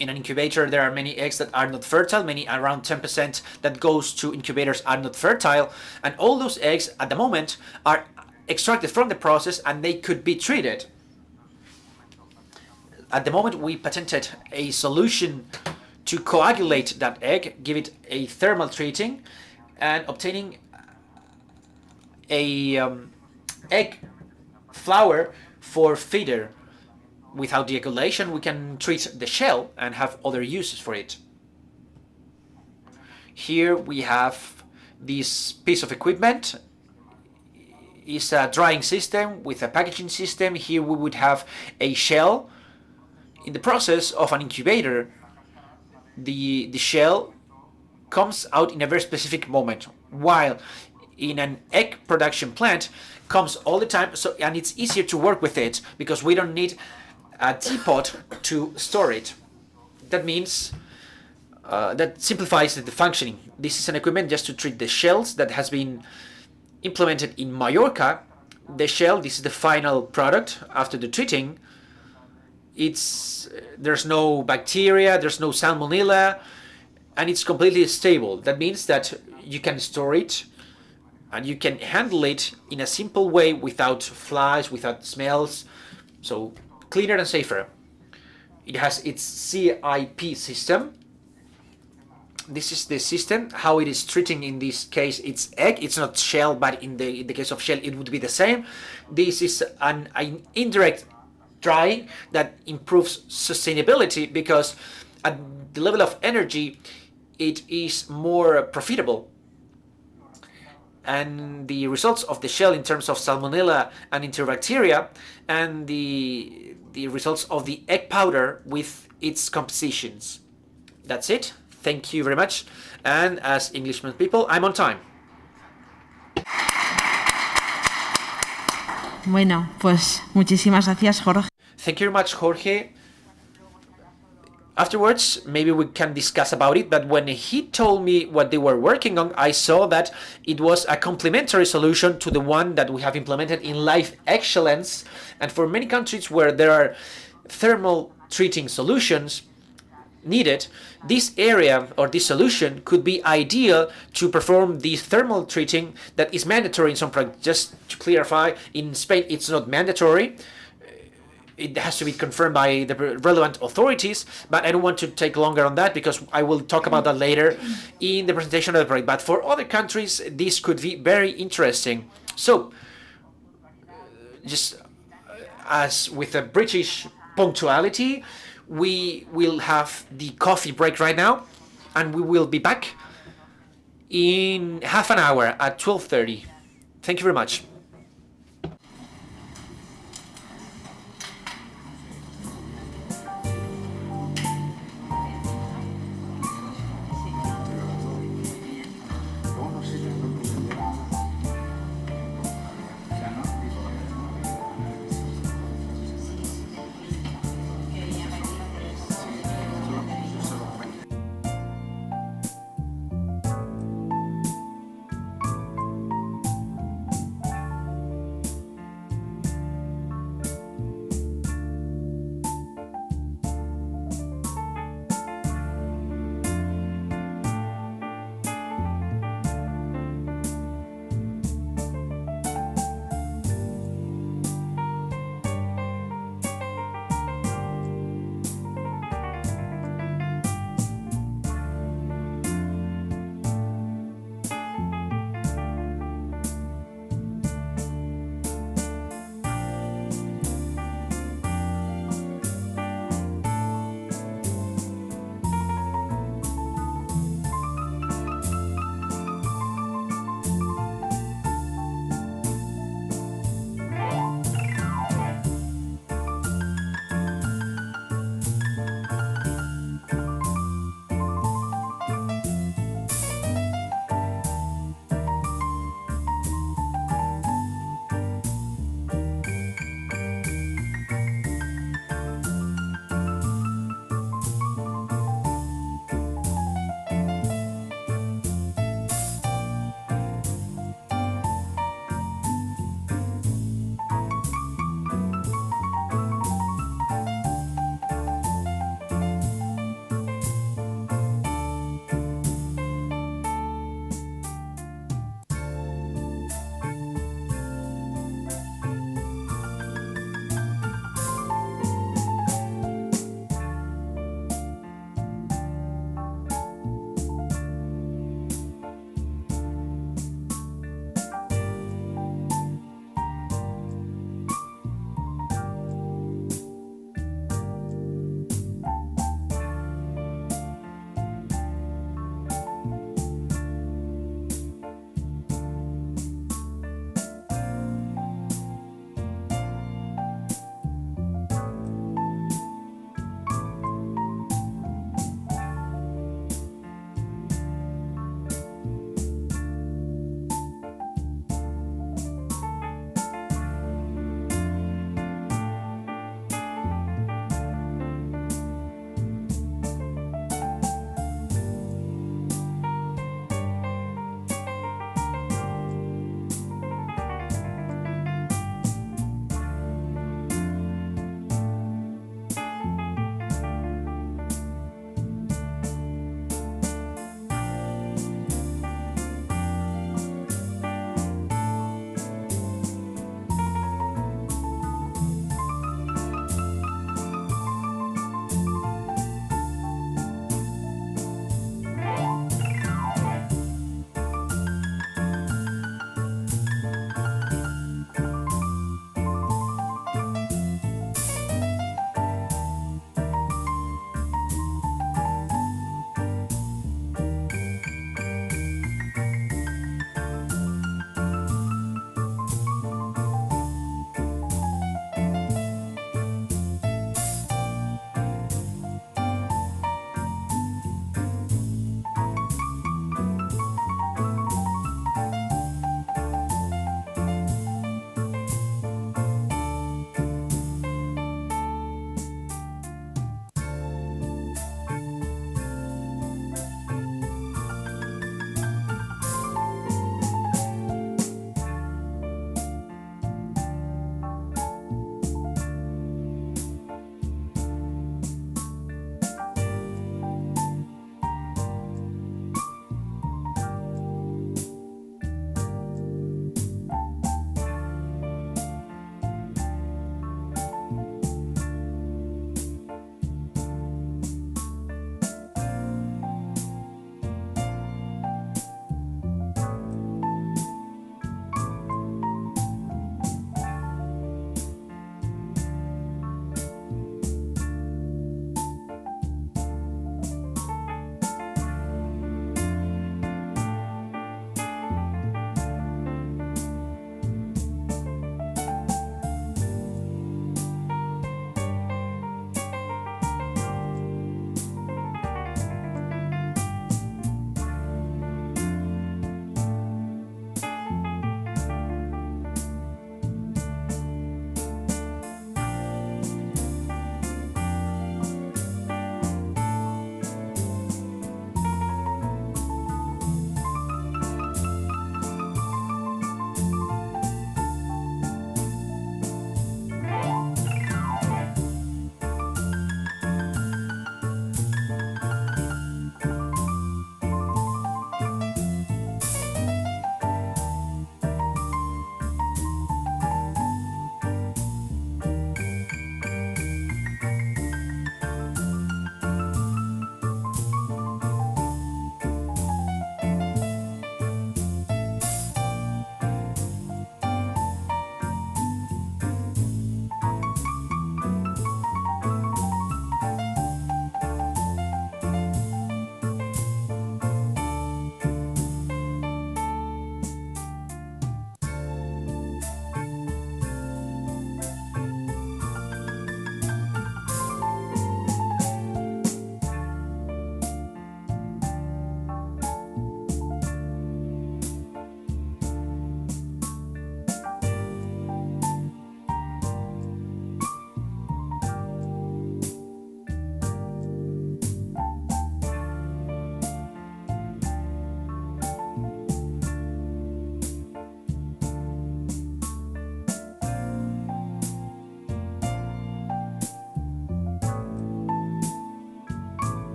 In an incubator, there are many eggs that are not fertile, many, around 10% that goes to incubators are not fertile, and all those eggs at the moment are extracted from the process and they could be treated. At the moment, we patented a solution to coagulate that egg, give it a thermal treating, and obtaining a egg flour for feeder. Without the coagulation, we can treat the shell and have other uses for it. Here we have this piece of equipment. It's a drying system with a packaging system. Here we would have a shell. In the process of an incubator, the shell comes out in a very specific moment, while in an egg production plant comes all the time, so, and it's easier to work with it because we don't need a teapot to store it. That means that simplifies the functioning. This is an equipment just to treat the shells that has been implemented in Mallorca. The shell, this is the final product after the treating. There's no bacteria, there's no salmonella, and it's completely stable. That means that you can store it and you can handle it in a simple way without flies, without smells, so cleaner and safer. It has its CIP system. This is the system, how it is treating. In this case, it's egg, it's not shell, but in the case of shell, it would be the same. This is an indirect drying that improves sustainability because at the level of energy, it is more profitable. And the results of the shell in terms of salmonella and enterobacteria, and the results of the egg powder with its compositions. That's it. Thank you very much. And as Englishman people, I'm on time. Bueno, pues muchísimas gracias, Jorge. Thank you very much, Jorge. Afterwards, maybe we can discuss about it, but when he told me what they were working on, I saw that it was a complementary solution to the one that we have implemented in Life Excellence. And for many countries where there are thermal treating solutions needed, this area or this solution could be ideal to perform the thermal treating that is mandatory in some projects. Just to clarify, in Spain it's not mandatory. It has to be confirmed by the relevant authorities, but I don't want to take longer on that because I will talk about that later in the presentation of the project. But for other countries, this could be very interesting. So, just as with a British punctuality, we will have the coffee break right now, and we will be back in half an hour at 12:30. Thank you very much.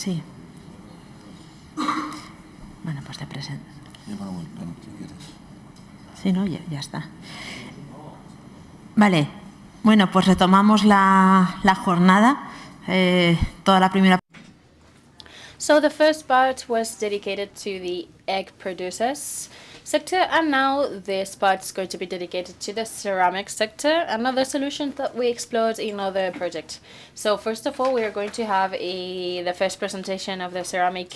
Sí. Bueno, pues te presento. Sí, no, ya está. Vale. Bueno, pues retomamos la jornada. Toda la primera. So the first part was dedicated to the egg producers sector, and now this part is going to be dedicated to the ceramic sector, another solution that we explored in other project. So first of all, we are going to have the first presentation of the ceramic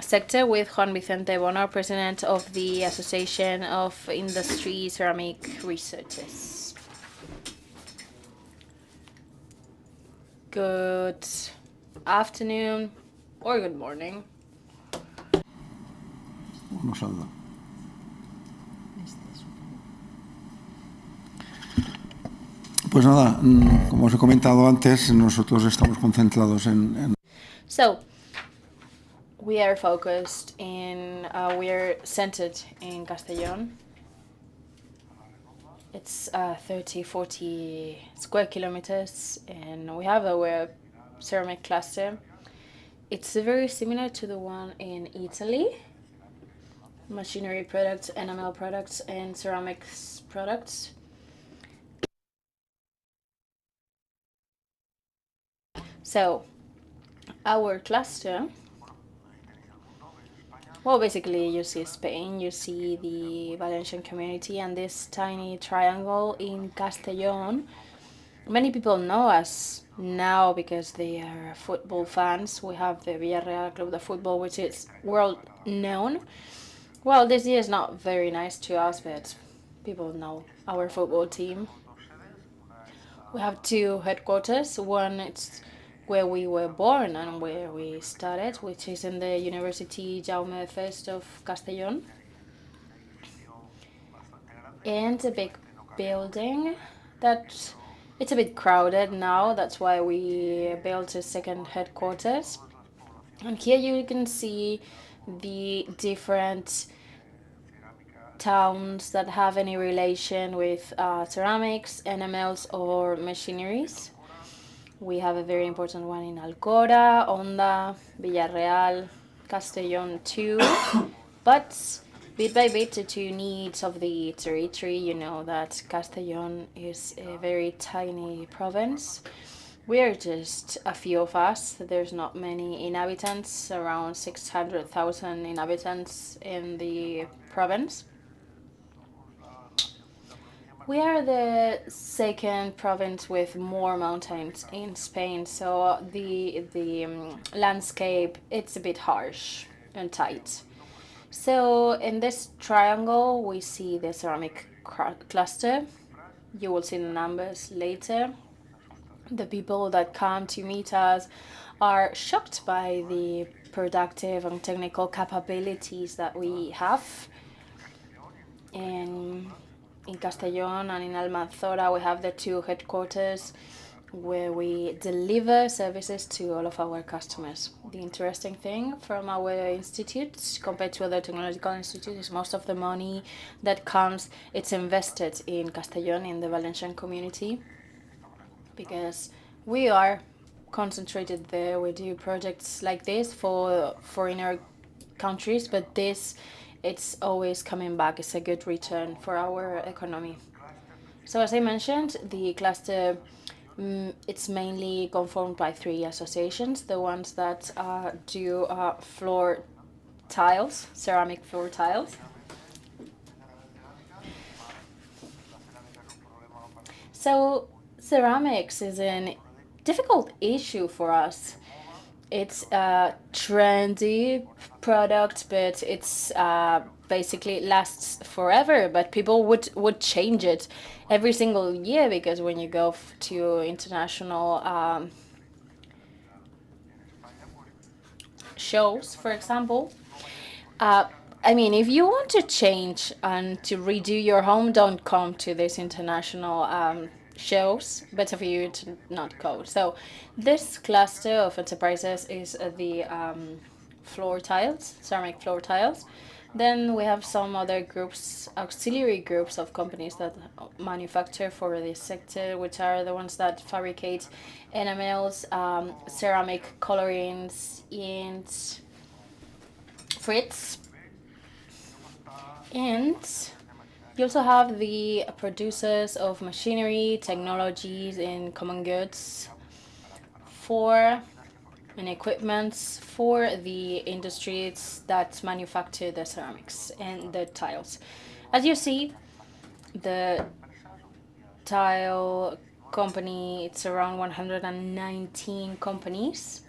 sector with Juan Vicente Bono, president of the Association of Industry Ceramic Researchers. Good afternoon or good morning. Uno saluda. Pues nada, como os he comentado antes, nosotros estamos concentrados en. So, we are focused we are centered in Castellón. It's 30-40 square kilometers, and we have a ceramic cluster. It's very similar to the one in Italy. Machinery products, enamel products, and ceramics products. So, our cluster, well, basically you see Spain, you see the Valencian community, and this tiny triangle in Castellón. Many people know us now because they are football fans. We have the Villarreal Club de Football, which is world known. Well, this year is not very nice to us, but people know our football team. We have two headquarters. One it's where we were born and where we started, which is in the University Jaume I of Castellón. And a big building that it's a bit crowded now. That's why we built a second headquarters. And here you can see the different towns that have any relation with ceramics, enamels, or machineries. We have a very important one in Alcora, Onda, Villarreal, Castellón too. But bit by bit, to needs of the territory, you know that Castellón is a very tiny province. We are just a few of us. There's not many inhabitants, around 600,000 inhabitants in the province. We are the second province with more mountains in Spain, so the landscape, it's a bit harsh and tight. So in this triangle we see the ceramic cluster. You will see the numbers later. The people that come to meet us are shocked by the productive and technical capabilities that we have. In Castellón and in Almanzora, we have the two headquarters where we deliver services to all of our customers. The interesting thing from our institutes compared to other technological institutes is most of the money that comes, it's invested in Castellón, in the Valencian community, because we are concentrated there. We do projects like this for foreigner countries, but this, it's always coming back. It's a good return for our economy. So as I mentioned, the cluster, it's mainly conformed by three associations. The ones that do floor tiles, ceramic floor tiles. So ceramics is a difficult issue for us. It's a trendy product, but it's basically lasts forever. But people would change it every single year, because when you go to international shows, for example, I mean, if you want to change and to redo your home, don't come to this international shows. Better for you to not go. So this cluster of enterprises is the floor tiles, ceramic floor tiles. Then we have some other groups, auxiliary groups of companies that manufacture for this sector, which are the ones that fabricate enamels, ceramic colorings, inks, frits. And you also have the producers of machinery, technologies, and common goods and equipments for the industries that manufacture the ceramics and the tiles. As you see, the tile company, it's around 119 companies.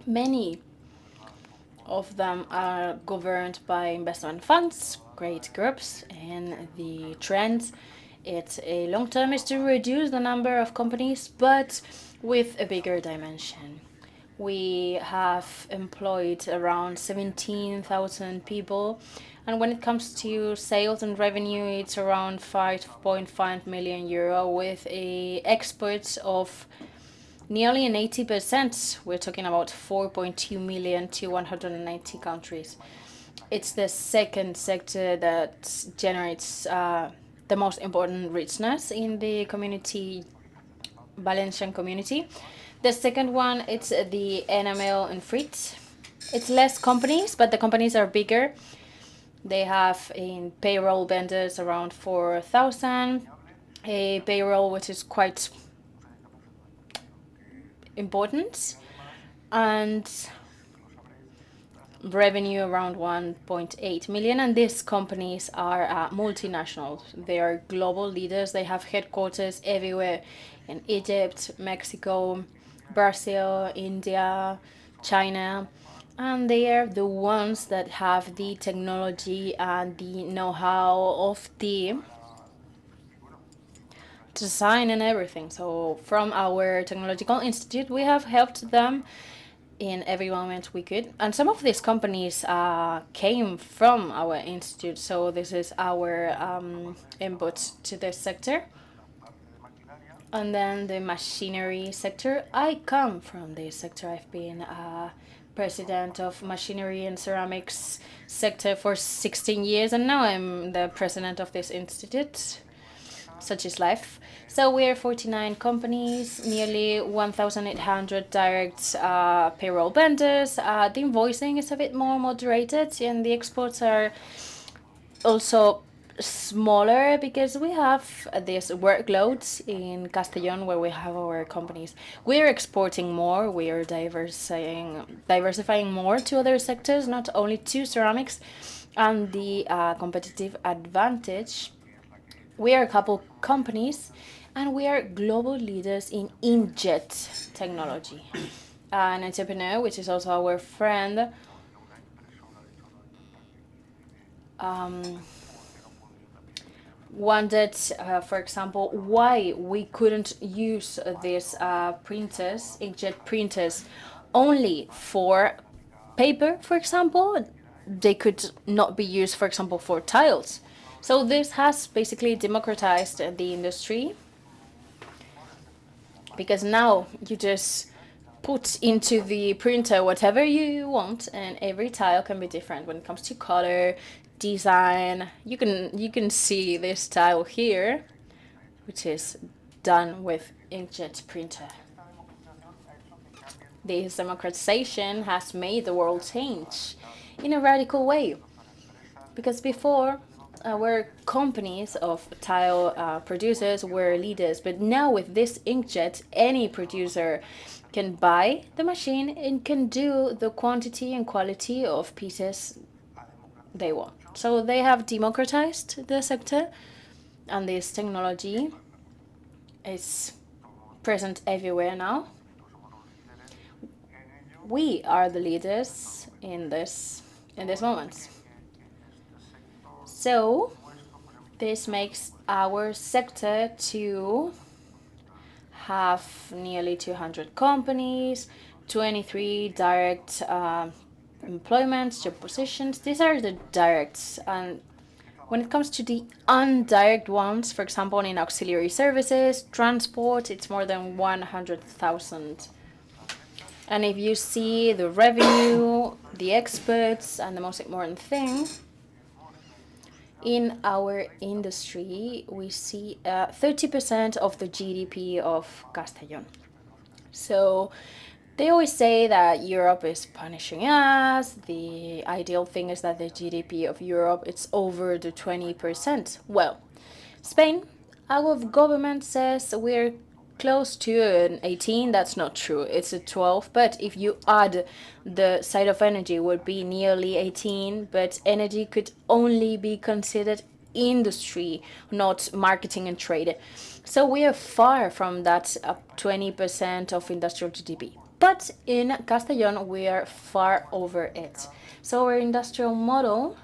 Many of them are governed by investment funds, great groups, and the trend, it's a long term, is to reduce the number of companies, but with a bigger dimension. We have employed around 17,000 people, and when it comes to sales and revenue, it's around 5.5 million euro with a exports of nearly an 80%. We're talking about 4.2 million to 190 countries. It's the second sector that generates the most important richness in the community, Valencian community. The second one, it's the enamel and frit. It's less companies, but the companies are bigger. They have in payroll vendors around 4,000, a payroll which is quite important, and revenue around 1.8 million. And these companies are multinational. They are global leaders. They have headquarters everywhere in Egypt, Mexico, Brazil, India, China, and they are the ones that have the technology and the know-how of the design and everything. So from our technological institute, we have helped them in every moment we could. And some of these companies came from our institute. So this is our input to this sector. And then the machinery sector. I come from this sector. I've been president of machinery and ceramics sector for 16 years, and now I'm the president of this institute. Such is life. So we're 49 companies, nearly 1,800 direct payroll vendors. The invoicing is a bit more moderated, and the exports are also smaller because we have this workload in Castellón where we have our companies. We're exporting more. We are diversifying more to other sectors, not only to ceramics, and the competitive advantage. We are a couple companies, and we are global leaders in inkjet technology. An entrepreneur, which is also our friend, wondered, for example, why we couldn't use these printers, inkjet printers, only for paper, for example. They could not be used, for example, for tiles. So this has basically democratized the industry, because now you just put into the printer whatever you want, and every tile can be different when it comes to color, design. You can see this tile here, which is done with inkjet printer. This democratization has made the world change in a radical way, because before our companies of tile producers were leaders, but now with this inkjet, any producer can buy the machine and can do the quantity and quality of pieces they want. So they have democratized the sector, and this technology is present everywhere now. We are the leaders in this moment. So this makes our sector to have nearly 200 companies, 23 direct employments, job positions. These are the directs. And when it comes to the indirect ones, for example, in auxiliary services, transport, it's more than 100,000. And if you see the revenue, the experts, and the most important thing, in our industry, we see 30% of the GDP of Castellón. So they always say that Europe is punishing us. The ideal thing is that the GDP of Europe is over the 20%. Well, Spain, our government says we're close to an 18. That's not true. It's a 12. But if you add the side of energy, would be nearly 18. But energy could only be considered industry, not marketing and trade. So we are far from that 20% of industrial GDP. But in Castellón, we are far over it. So our industrial model,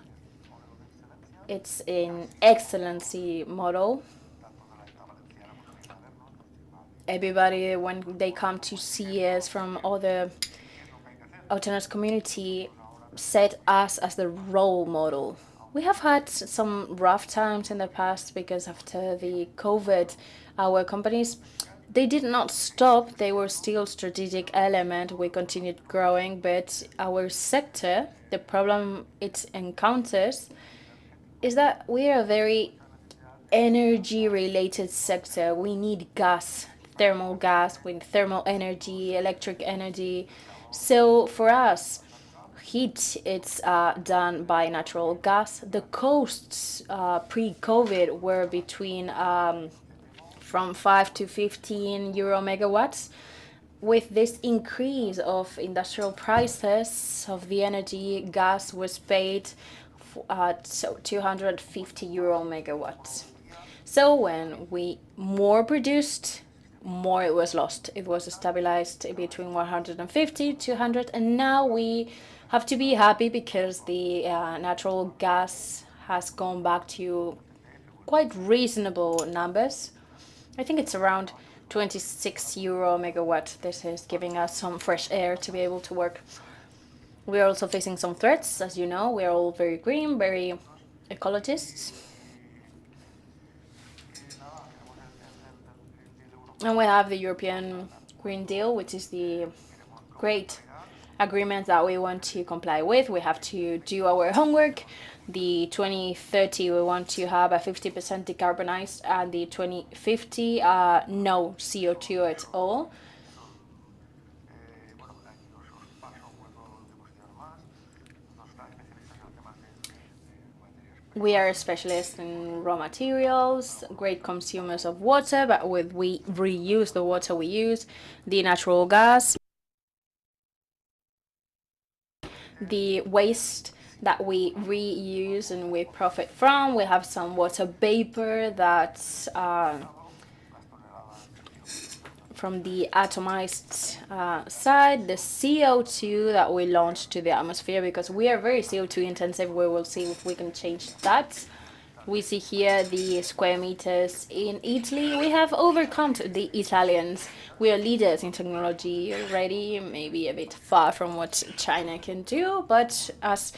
it's an excellency model. Everybody, when they come to see us from other autonomous community, set us as the role model. We have had some rough times in the past because after the COVID, our companies, they did not stop. They were still strategic element. We continued growing, but our sector, the problem it encounters is that we are a very energy related sector. We need gas, thermal gas, with thermal energy, electric energy. So for us, heat, it's done by natural gas. The costs pre-COVID were between from 5 to 15 euro megawatts. With this increase of industrial prices of the energy, gas was paid at 250 euro megawatts. So when we more produced, more it was lost. It was stabilized between 150, 200, and now we have to be happy because the natural gas has gone back to quite reasonable numbers. I think it's around 26 euro megawatt. This is giving us some fresh air to be able to work. We are also facing some threats, as you know. We are all very green, very ecologists. And we have the European Green Deal, which is the great agreement that we want to comply with. We have to do our homework. The 2030, we want to have a 50% decarbonized, and the 2050, no CO2 at all. We are specialists in raw materials, great consumers of water, but we reuse the water we use, the natural gas, the waste that we reuse and we profit from. We have some water vapor that's from the atomized side, the CO2 that we launch to the atmosphere, because we are very CO2 intensive. We will see if we can change that. We see here the square meters in Italy. We have overcome the Italians. We are leaders in technology already, maybe a bit far from what China can do, but as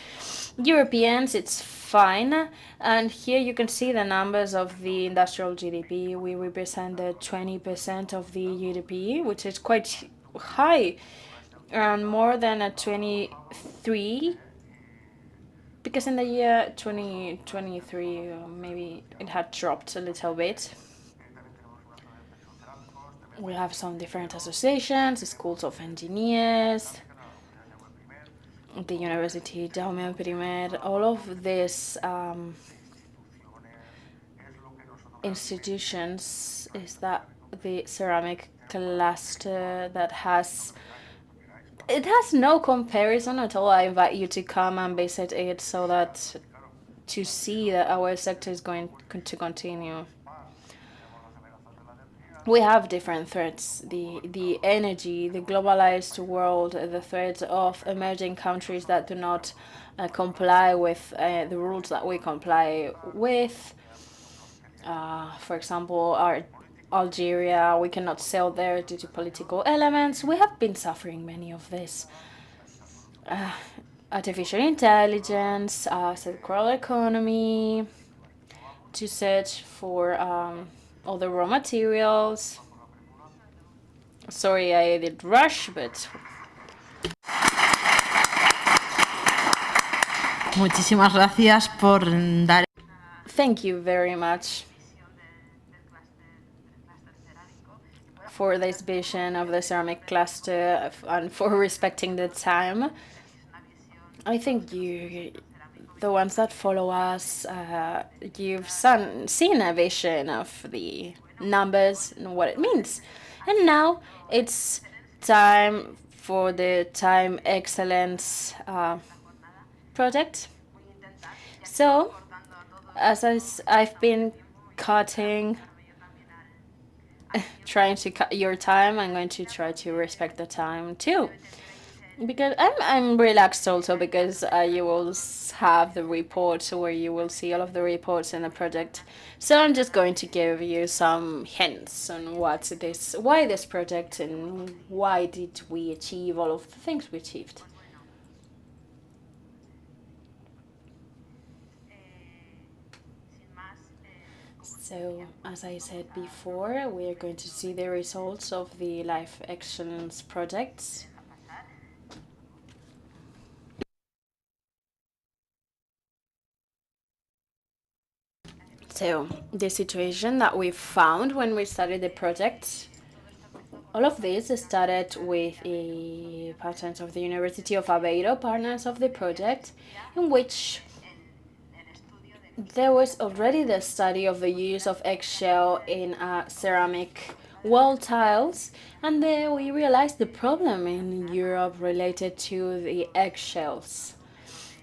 Europeans, it's fine. And here you can see the numbers of the industrial GDP. We represent the 20% of the GDP, which is quite high, and more than a 23, because in the year 2023, maybe it had dropped a little bit. We have some different associations, schools of engineers, the University Jaume I, all of these institutions is that the ceramic cluster that has, it has no comparison at all. I invite you to come and visit it so that to see that our sector is going to continue. We have different threats, the energy, the globalized world, the threats of emerging countries that do not comply with the rules that we comply with. For example, Algeria, we cannot sell there due to political elements. We have been suffering many of this. Artificial intelligence, circular economy, to search for other raw materials. Sorry, I did rush, but Muchísimas gracias por dar. Thank you very much for this vision of the ceramic cluster and for respecting the time. I think the ones that follow us, you've seen a vision of the numbers and what it means. And now it's time for the Time Excellence project. So, as I've been cutting, trying to cut your time, I'm going to try to respect the time too. Because I'm relaxed also because you will have the report where you will see all of the reports in the project. So I'm just going to give you some hints on why this project, and why did we achieve all of the things we achieved. So, as I said before, we are going to see the results of the Life Excellence projects. So, the situation that we found when we started the project, all of this started with a patent of the University of Aveiro, partners of the project, in which there was already the study of the use of eggshell in ceramic wall tiles, and then we realized the problem in Europe related to the eggshells.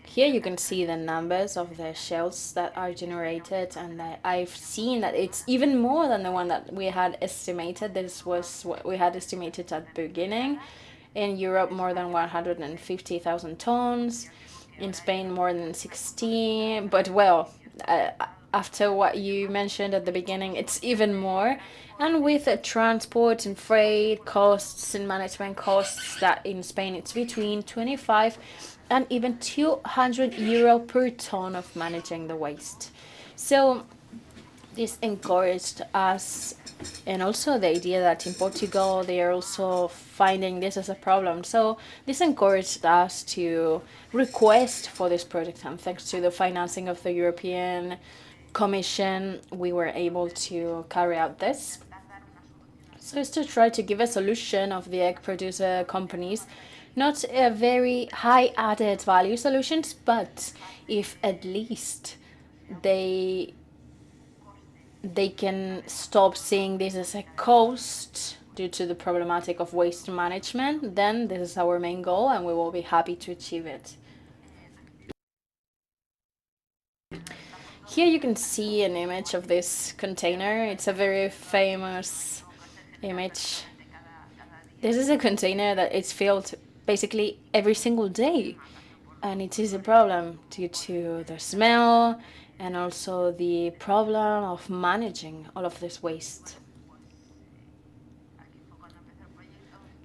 Here you can see the numbers of the shells that are generated, and I've seen that it's even more than the one that we had estimated. This was what we had estimated at the beginning. In Europe, more than 150,000 tons. In Spain, more than 16. But well, after what you mentioned at the beginning, it's even more. And with transport and freight costs and management costs, that in Spain it's between 25 and even 200 euro per ton of managing the waste. So this encouraged us, and also the idea that in Portugal they are also finding this as a problem. So this encouraged us to request for this project, and thanks to the financing of the European Commission, we were able to carry out this. So it's to try to give a solution of the egg producer companies, not a very high added value solutions, but if at least they can stop seeing this as a cost due to the problematic of waste management, then this is our main goal, and we will be happy to achieve it. Here you can see an image of this container. It's a very famous image. This is a container that is filled basically every single day, and it is a problem due to the smell and also the problem of managing all of this waste.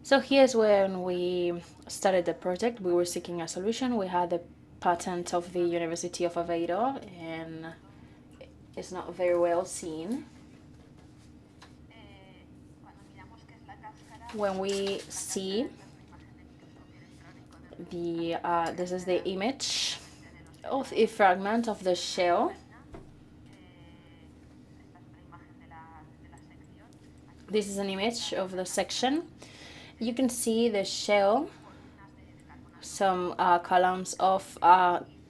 So here's when we started the project. We were seeking a solution. We had the patent of the University of Aveiro, and it's not very well seen. When we see the this is the image of a fragment of the shell. This is an image of the section. You can see the shell, some columns of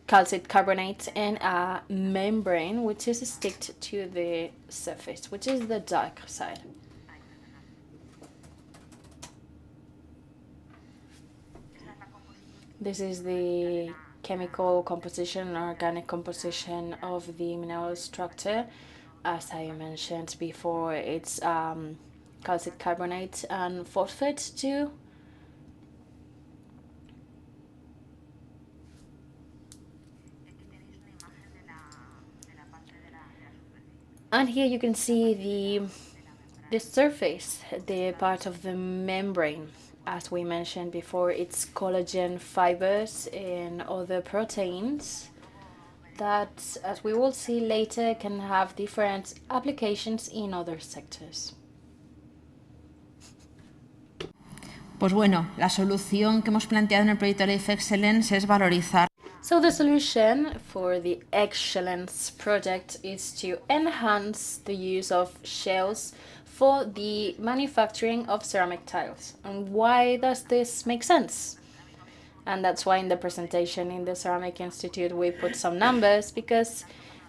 calcium carbonate, and a membrane which is sticked to the surface, which is the dark side. This is the chemical composition, organic composition of the mineral structure. As I mentioned before, it's calcium carbonate and phosphate too. And here you can see the surface, the part of the membrane. As we mentioned before, it's collagen fibers and other proteins that, as we will see later, can have different applications in other sectors. Pues bueno, la solución que hemos planteado en el proyecto Life Excellence es valorizar. So the solution for the EGGSHELLENCE project is to enhance the use of shells for the manufacturing of ceramic tiles. And why does this make sense? And that's why in the presentation in the Ceramic Institute we put some numbers, because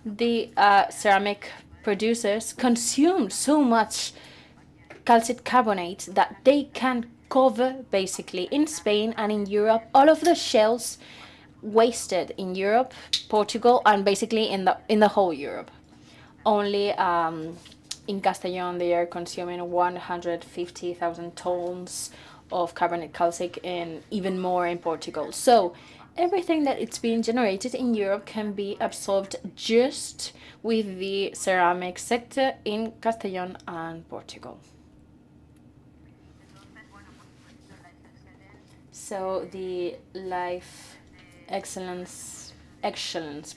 the ceramic producers consume so much calcium carbonate that they can cover basically in Spain and in Europe all of the shells wasted in Europe, Portugal, and basically in the whole Europe. Only in Castellón they are consuming 150,000 tons of carbonate calcic, and even more in Portugal. So everything that it's being generated in Europe can be absorbed just with the ceramic sector in Castellón and Portugal. So the Life Excellence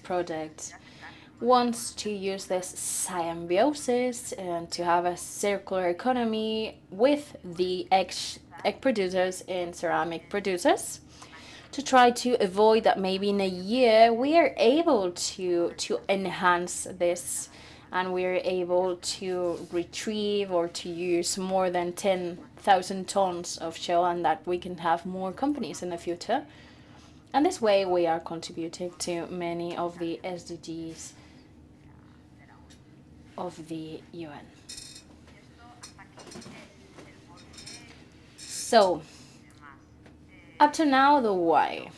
project wants to use this symbiosis and to have a circular economy with the egg producers and ceramic producers, to try to avoid that maybe in a year we are able to enhance this and we're able to retrieve or to use more than 10,000 tons of shell, and that we can have more companies in the future. And this way we are contributing to many of the SDGs of the UN. So, up to now, the why.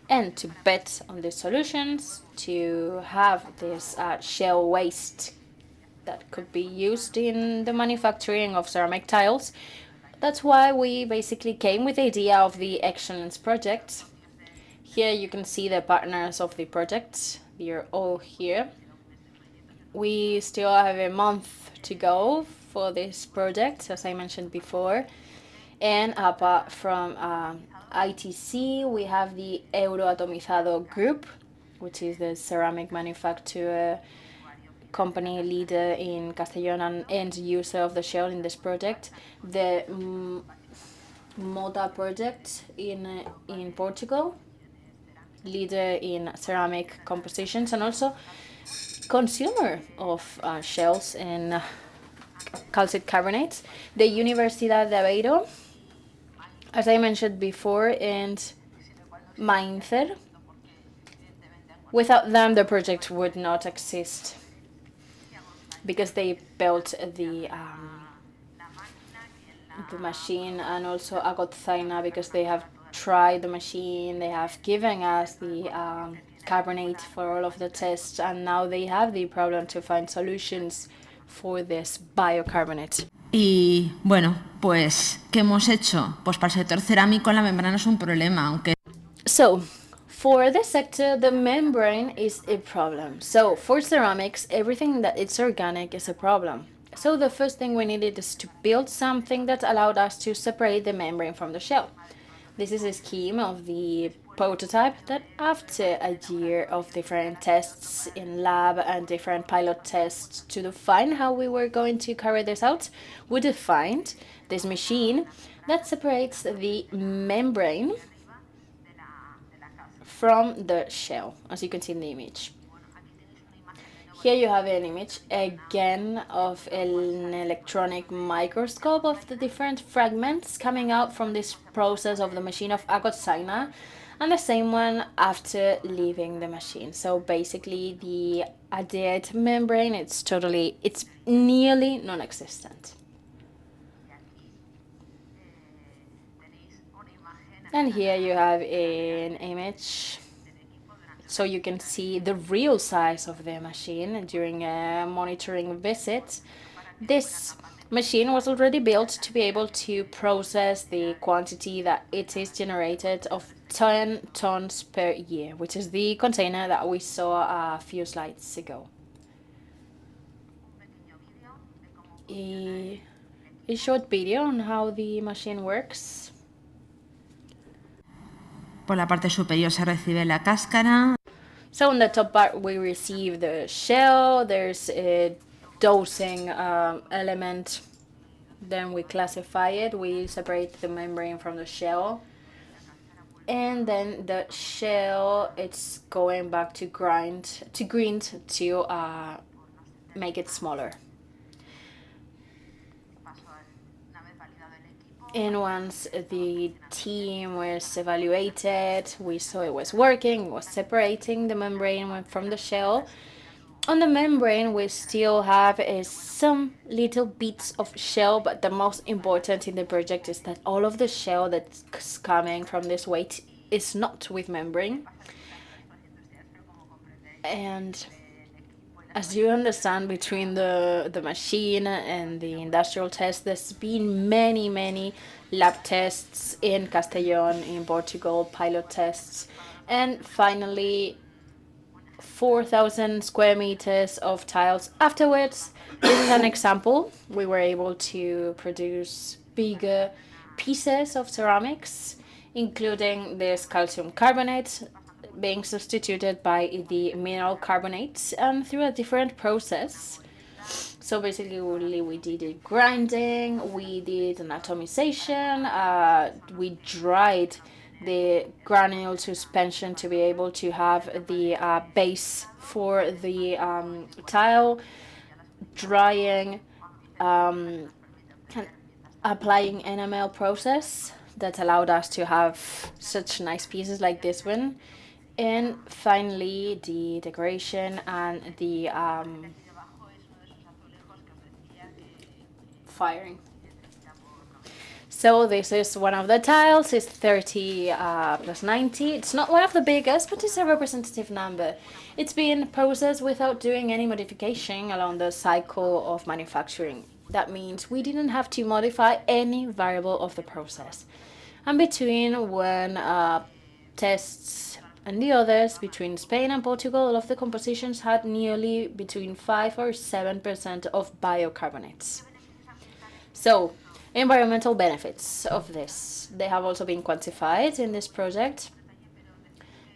And to bet on the solutions, to have this shell waste that could be used in the manufacturing of ceramic tiles. That's why we basically came with the idea of the EGGSHELLENCE project. Here you can see the partners of the project. They're all here. We still have a month to go for this project, as I mentioned before. And apart from ITC, we have the Euroatomizado group, which is the ceramic manufacturer company leader in Castellón and end user of the shell in this project. The Moda project in Portugal, leader in ceramic compositions and also consumer of shells and calcium carbonates. The Universidad de Aveiro, as I mentioned before, and Mainzer. Without them, the project would not exist, because they built the machine, and also Agotzaina, because they have tried the machine, they have given us the carbonate for all of the tests, and now they have the problem to find solutions for this biocarbonate. Y bueno, pues, ¿qué hemos hecho? Pues para el sector cerámico la membrana es un problema, aunque... So, for this sector, the membrane is a problem. So, for ceramics, everything that is organic is a problem. So, the first thing we needed is to build something that allowed us to separate the membrane from the shell. This is a scheme of the prototype that after a year of different tests in lab and different pilot tests to define how we were going to carry this out, we defined this machine that separates the membrane from the shell, as you can see in the image. Here you have an image again of an electronic microscope of the different fragments coming out from this process of the machine of Agotzaina, and the same one after leaving the machine. So basically the adhered membrane, it's nearly non-existent. And here you have an image so you can see the real size of the machine during a monitoring visit. This machine was already built to be able to process the quantity that it is generated of 10 tons per year, which is the container that we saw a few slides ago. A short video on how the machine works. Por la parte superior se recibe la cáscara. So in the top part we receive the shell, there's a dosing element, then we classify it, we separate the membrane from the shell. and then the shell, it's going back to grind to make it smaller. And once the team was evaluated, we saw it was working, it was separating the membrane from the shell. On the membrane, we still have some little bits of shell, but the most important in the project is that all of the shell that's coming from this weight is not with membrane. And as you understand, between the machine and the industrial test, there's been many lab tests in Castellón, in Portugal, pilot tests, and finally 4,000 square meters of tiles. Afterwards, this is an example. We were able to produce bigger pieces of ceramics, including this calcium carbonate being substituted by the mineral carbonates and through a different process. So basically, we did a grinding, we did an atomization, we dried the granule suspension to be able to have the base for the tile, drying, and applying enamel process that allowed us to have such nice pieces like this one. And finally, the decoration and the firing. So this is one of the tiles. It's 30 plus 90. It's not one of the biggest, but it's a representative number. It's been processed without doing any modification along the cycle of manufacturing. That means we didn't have to modify any variable of the process. And between one tests and the others, between Spain and Portugal, all of the compositions had nearly between 5 or 7% of biocarbonates. So, environmental benefits of this. They have also been quantified in this project.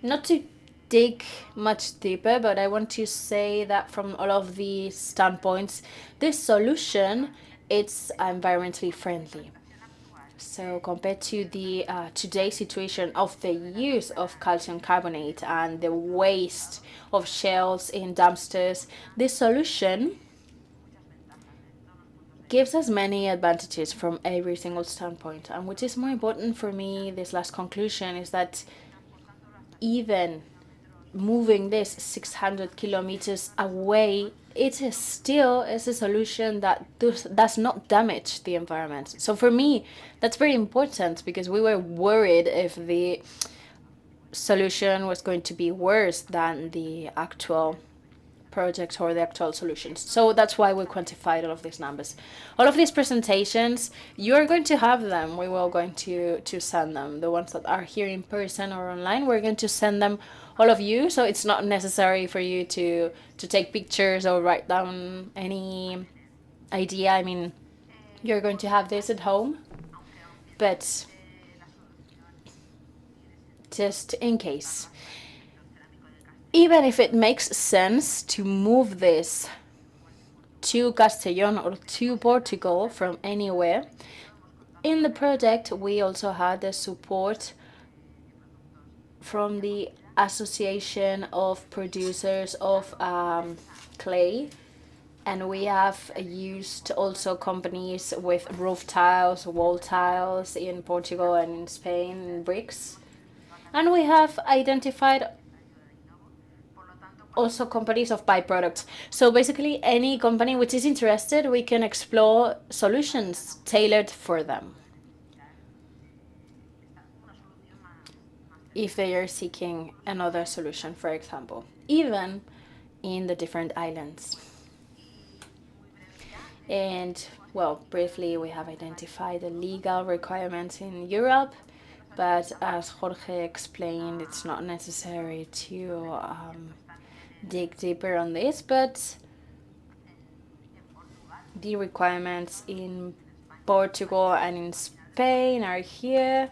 Not to dig much deeper, but I want to say that from all of these standpoints, this solution, it's environmentally friendly. So compared to the today's situation of the use of calcium carbonate and the waste of shells in dumpsters, this solution gives us many advantages from every single standpoint. And which is more important for me, this last conclusion, is that even moving this 600 kilometers away, it is still a solution that does not damage the environment. So for me, that's very important, because we were worried if the solution was going to be worse than the actual project or the actual solutions. So that's why we quantified all of these numbers. All of these presentations, you are going to have them. We will going to send them. The ones that are here in person or online, we're going to send them all of you. So it's not necessary for you to take pictures or write down any idea. I mean, you're going to have this at home, but just in case. Even if it makes sense to move this to Castellón or to Portugal from anywhere, in the project we also had the support from the Association of Producers of Clay, and we have used also companies with roof tiles, wall tiles in Portugal and in Spain, bricks, and we have identified also companies of byproducts. So basically any company which is interested, we can explore solutions tailored for them if they are seeking another solution, for example, even in the different islands. And well, briefly, we have identified the legal requirements in Europe, but as Jorge explained, it's not necessary to dig deeper on this, but the requirements in Portugal and in Spain are here.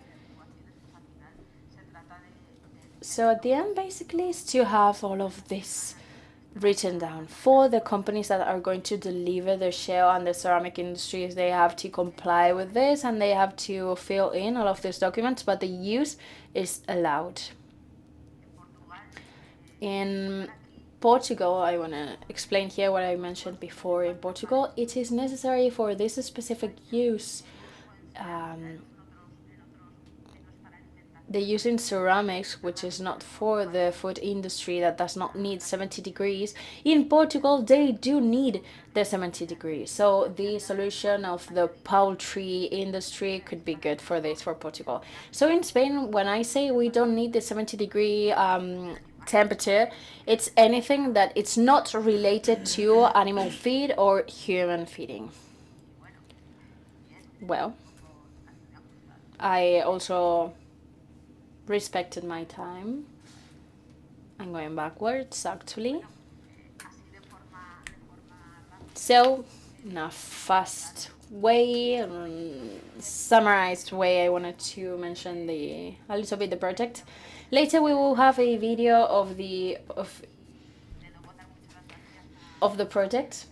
So at the end, basically, is to have all of this written down. For the companies that are going to deliver the shell and the ceramic industries, they have to comply with this and they have to fill in all of these documents, but the use is allowed. In Portugal, I want to explain here what I mentioned before. In Portugal, it is necessary for this specific use, the use in ceramics, which is not for the food industry, that does not need 70 degrees. In Portugal, they do need the 70 degrees. So the solution of the poultry industry could be good for this, for Portugal. So in Spain, when I say we don't need the 70-degree temperature, it's anything that it's not related to animal feed or human feeding. Well, I also respected my time. I'm going backwards, actually. So, in a fast way, summarized way, I wanted to mention a little bit the project. Later, we will have a video of the project.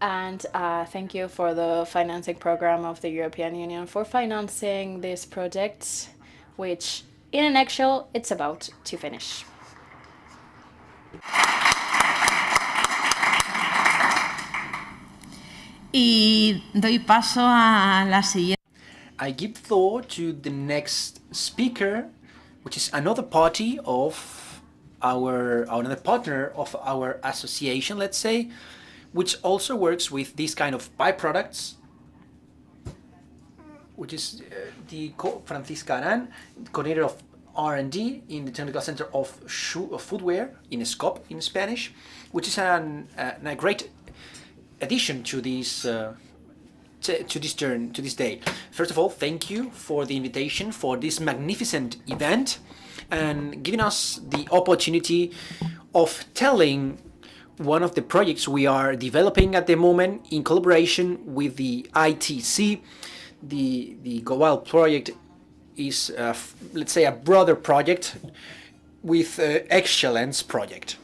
And thank you for the financing program of the European Union for financing this project, which in a nutshell, it's about to finish. Y doy paso a la siguiente. I give the floor to the next speaker, which is another party of another partner of our association, let's say, which also works with these kind of byproducts, which is the Francisca Aran, coordinator of R&D in the Technical Center of Footwear, in SCOP in Spanish, which is a great addition to this to this day. First of all, thank you for the invitation for this magnificent event and giving us the opportunity of telling one of the projects we are developing at the moment in collaboration with the ITC. The Global project is, let's say, a broader project with EGGSHELLENCE project.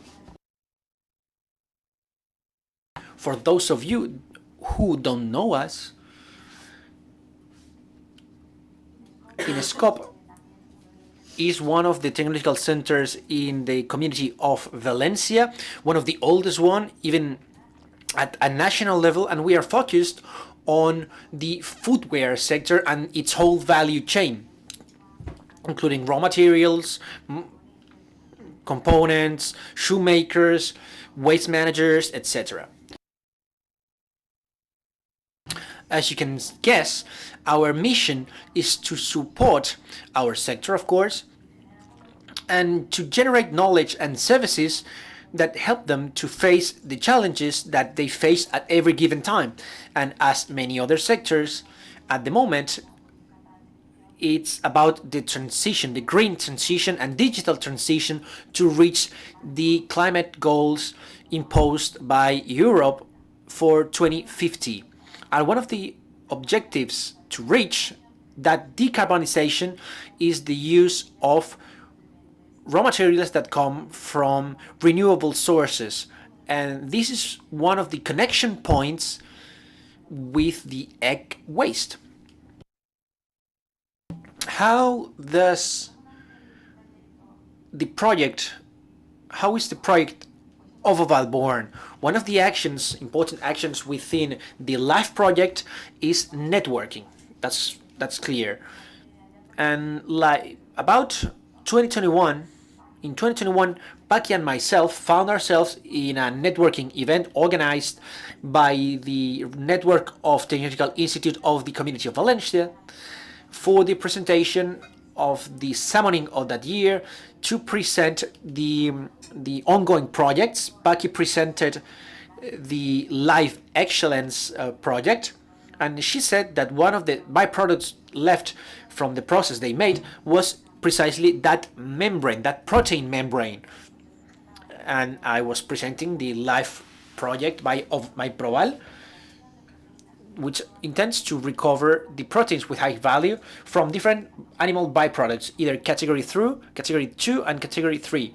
For those of you who don't know us, INSCOP is one of the technological centers in the community of Valencia, one of the oldest one, even at a national level, and we are focused on the footwear sector and its whole value chain, including raw materials, components, shoemakers, waste managers, etc. As you can guess, our mission is to support our sector, of course, and to generate knowledge and services that help them to face the challenges that they face at every given time. And as many other sectors, at the moment, it's about the transition, the green transition and digital transition to reach the climate goals imposed by Europe for 2050. And one of the objectives to reach that decarbonization is the use of raw materials that come from renewable sources. And this is one of the connection points with the egg waste. How is the project of Oval born? One of the important actions within the LIFE project is networking. That's clear. And like about 2021, in 2021, Paki and myself found ourselves in a networking event organized by the Network of Technological Institute of the Community of Valencia for the presentation of the summoning of that year to present the ongoing projects. Paki presented the Live Excellence project, and she said that one of the byproducts left from the process they made was precisely that membrane, that protein membrane. And I was presenting the Live project of my Proval, which intends to recover the proteins with high value from different animal byproducts, either category 2, and category 3.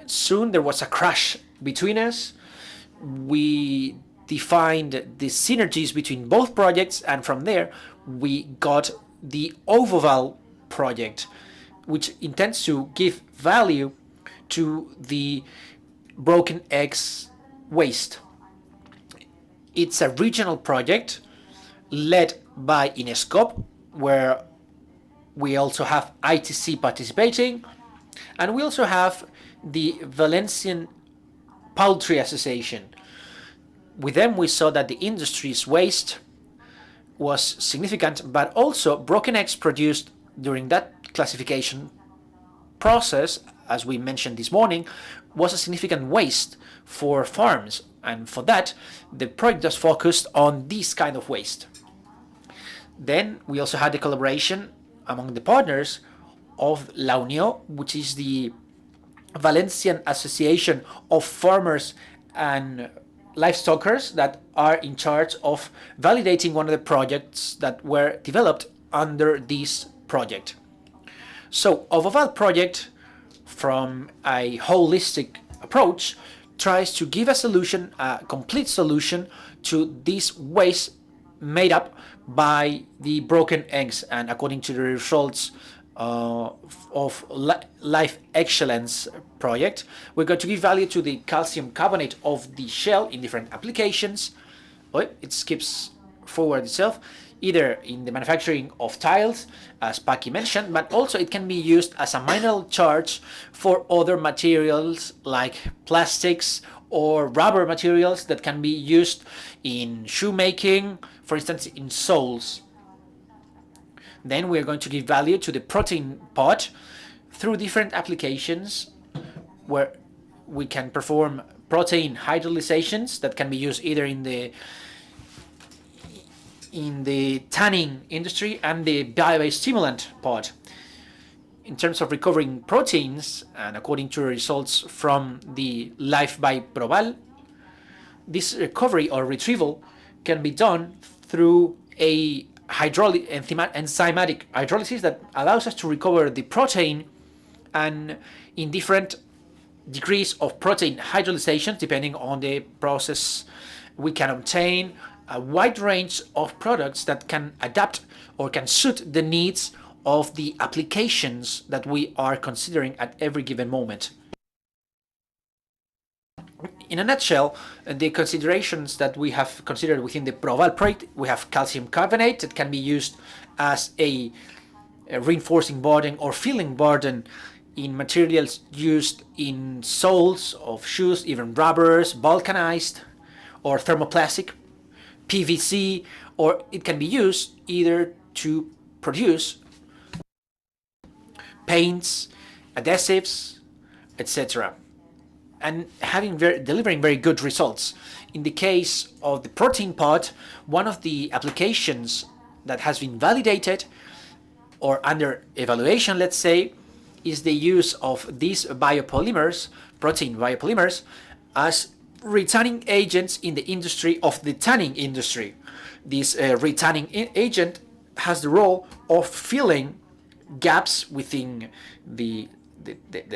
Soon there was a crash between us, we defined the synergies between both projects, and from there we got the Ovoval project, which intends to give value to the broken eggs waste. It's a regional project led by Inescop, where we also have ITC participating, and we also have the Valencian Poultry Association. With them, we saw that the industry's waste was significant, but also broken eggs produced during that classification process, as we mentioned this morning, was a significant waste for farms, and for that, the project was focused on this kind of waste. Then we also had the collaboration among the partners of La Unión, which is the Valencian Association of Farmers and Livestockers that are in charge of validating one of the projects that were developed under this project. So, Ovoval project, from a holistic approach, tries to give a solution, a complete solution to this waste made up by the broken eggs, and according to the results of Life Excellence project, we're going to give value to the calcium carbonate of the shell in different applications. Oh, it skips forward itself, either in the manufacturing of tiles, as Paki mentioned, but also it can be used as a mineral charge for other materials like plastics or rubber materials that can be used in shoemaking, for instance, in soles. Then we're going to give value to the protein part through different applications where we can perform protein hydrolyzations that can be used either in the tanning industry and the bio-based stimulant part. In terms of recovering proteins, and according to results from the Life by Proval, this recovery or retrieval can be done through a enzymatic hydrolysis that allows us to recover the protein, and in different degrees of protein hydrolyzation, depending on the process, we can obtain a wide range of products that can adapt or can suit the needs of the applications that we are considering at every given moment. In a nutshell, the considerations that we have considered within the Proval project, we have calcium carbonate that can be used as a reinforcing burden or filling burden in materials used in soles of shoes, even rubbers, vulcanized or thermoplastic, PVC, or it can be used either to produce paints, adhesives, etc., and delivering very good results. In the case of the protein part, one of the applications that has been validated or under evaluation, let's say, is the use of these biopolymers, protein biopolymers, as retanning agents in the industry of the tanning industry. This retanning agent has the role of filling gaps within the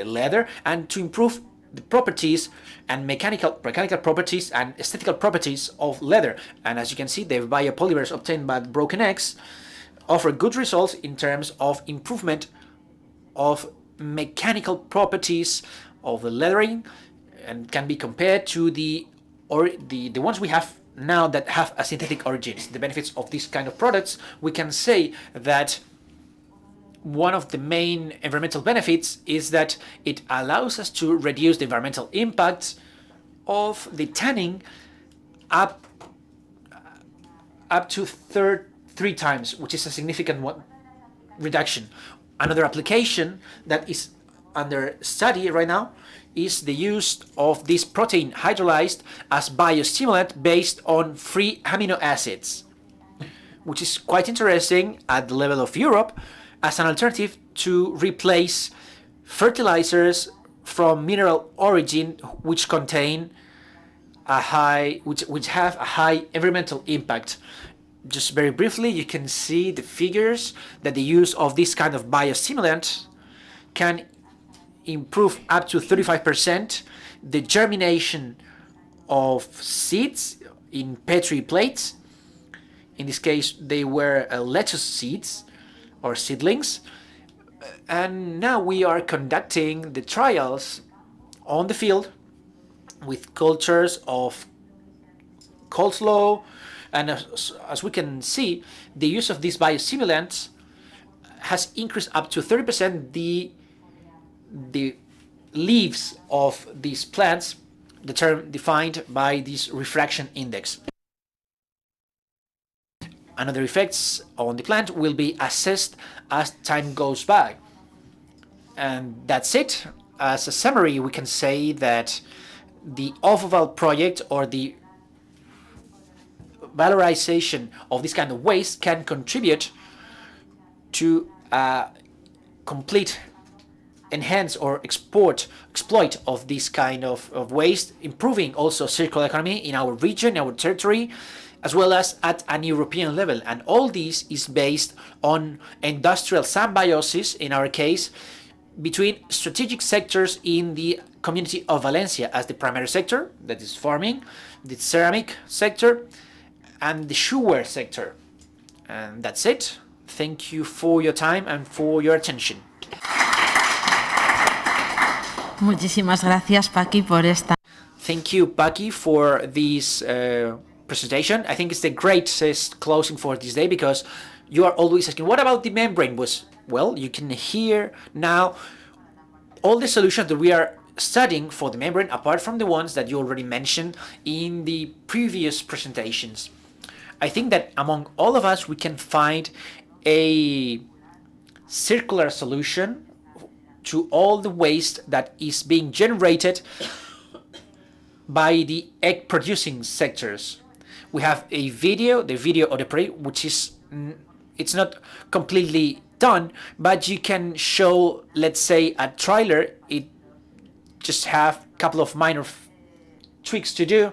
leather and to improve the properties and mechanical properties and aesthetical properties of leather. And as you can see, the biopolymers obtained by broken eggs offer good results in terms of improvement of mechanical properties of the leathering, and can be compared to the ones we have now that have a synthetic origins. The benefits of this kind of products, we can say that one of the main environmental benefits is that it allows us to reduce the environmental impact of the tanning up to 3 times, which is a significant reduction. Another application that is under study right now is the use of this protein hydrolyzed as biostimulant based on free amino acids, which is quite interesting at the level of Europe as an alternative to replace fertilizers from mineral origin which contain which have a high environmental impact. Just very briefly, you can see the figures that the use of this kind of biostimulant can improve up to 35% the germination of seeds in Petri plates. In this case, they were lettuce seeds or seedlings. And now we are conducting the trials on the field with cultures of coleslaw. And as we can see, the use of these biostimulants has increased up to 30% the leaves of these plants, the term defined by this refraction index. Another effects on the plant will be assessed as time goes by. And that's it. As a summary, we can say that the OVOVAL project, or the valorization of this kind of waste, can contribute to complete enhance or exploit of this kind of waste, improving also circular economy in our region, our territory, as well as at an European level. And all this is based on industrial symbiosis, in our case, between strategic sectors in the community of Valencia, as the primary sector, that is farming, the ceramic sector, and the sugar sector. And that's it. Thank you for your time and for your attention. Muchísimas gracias, Paqui, por esta. Thank you, Paqui, for this presentation. I think it's the greatest closing for this day, because you are always asking, what about the membrane? Well, you can hear now all the solutions that we are studying for the membrane, apart from the ones that you already mentioned in the previous presentations. I think that among all of us, we can find a circular solution to all the waste that is being generated by the egg producing sectors. We have a video, the video of the project, which is, it's not completely done, but you can show, let's say, a trailer. It just have a couple of minor tweaks to do,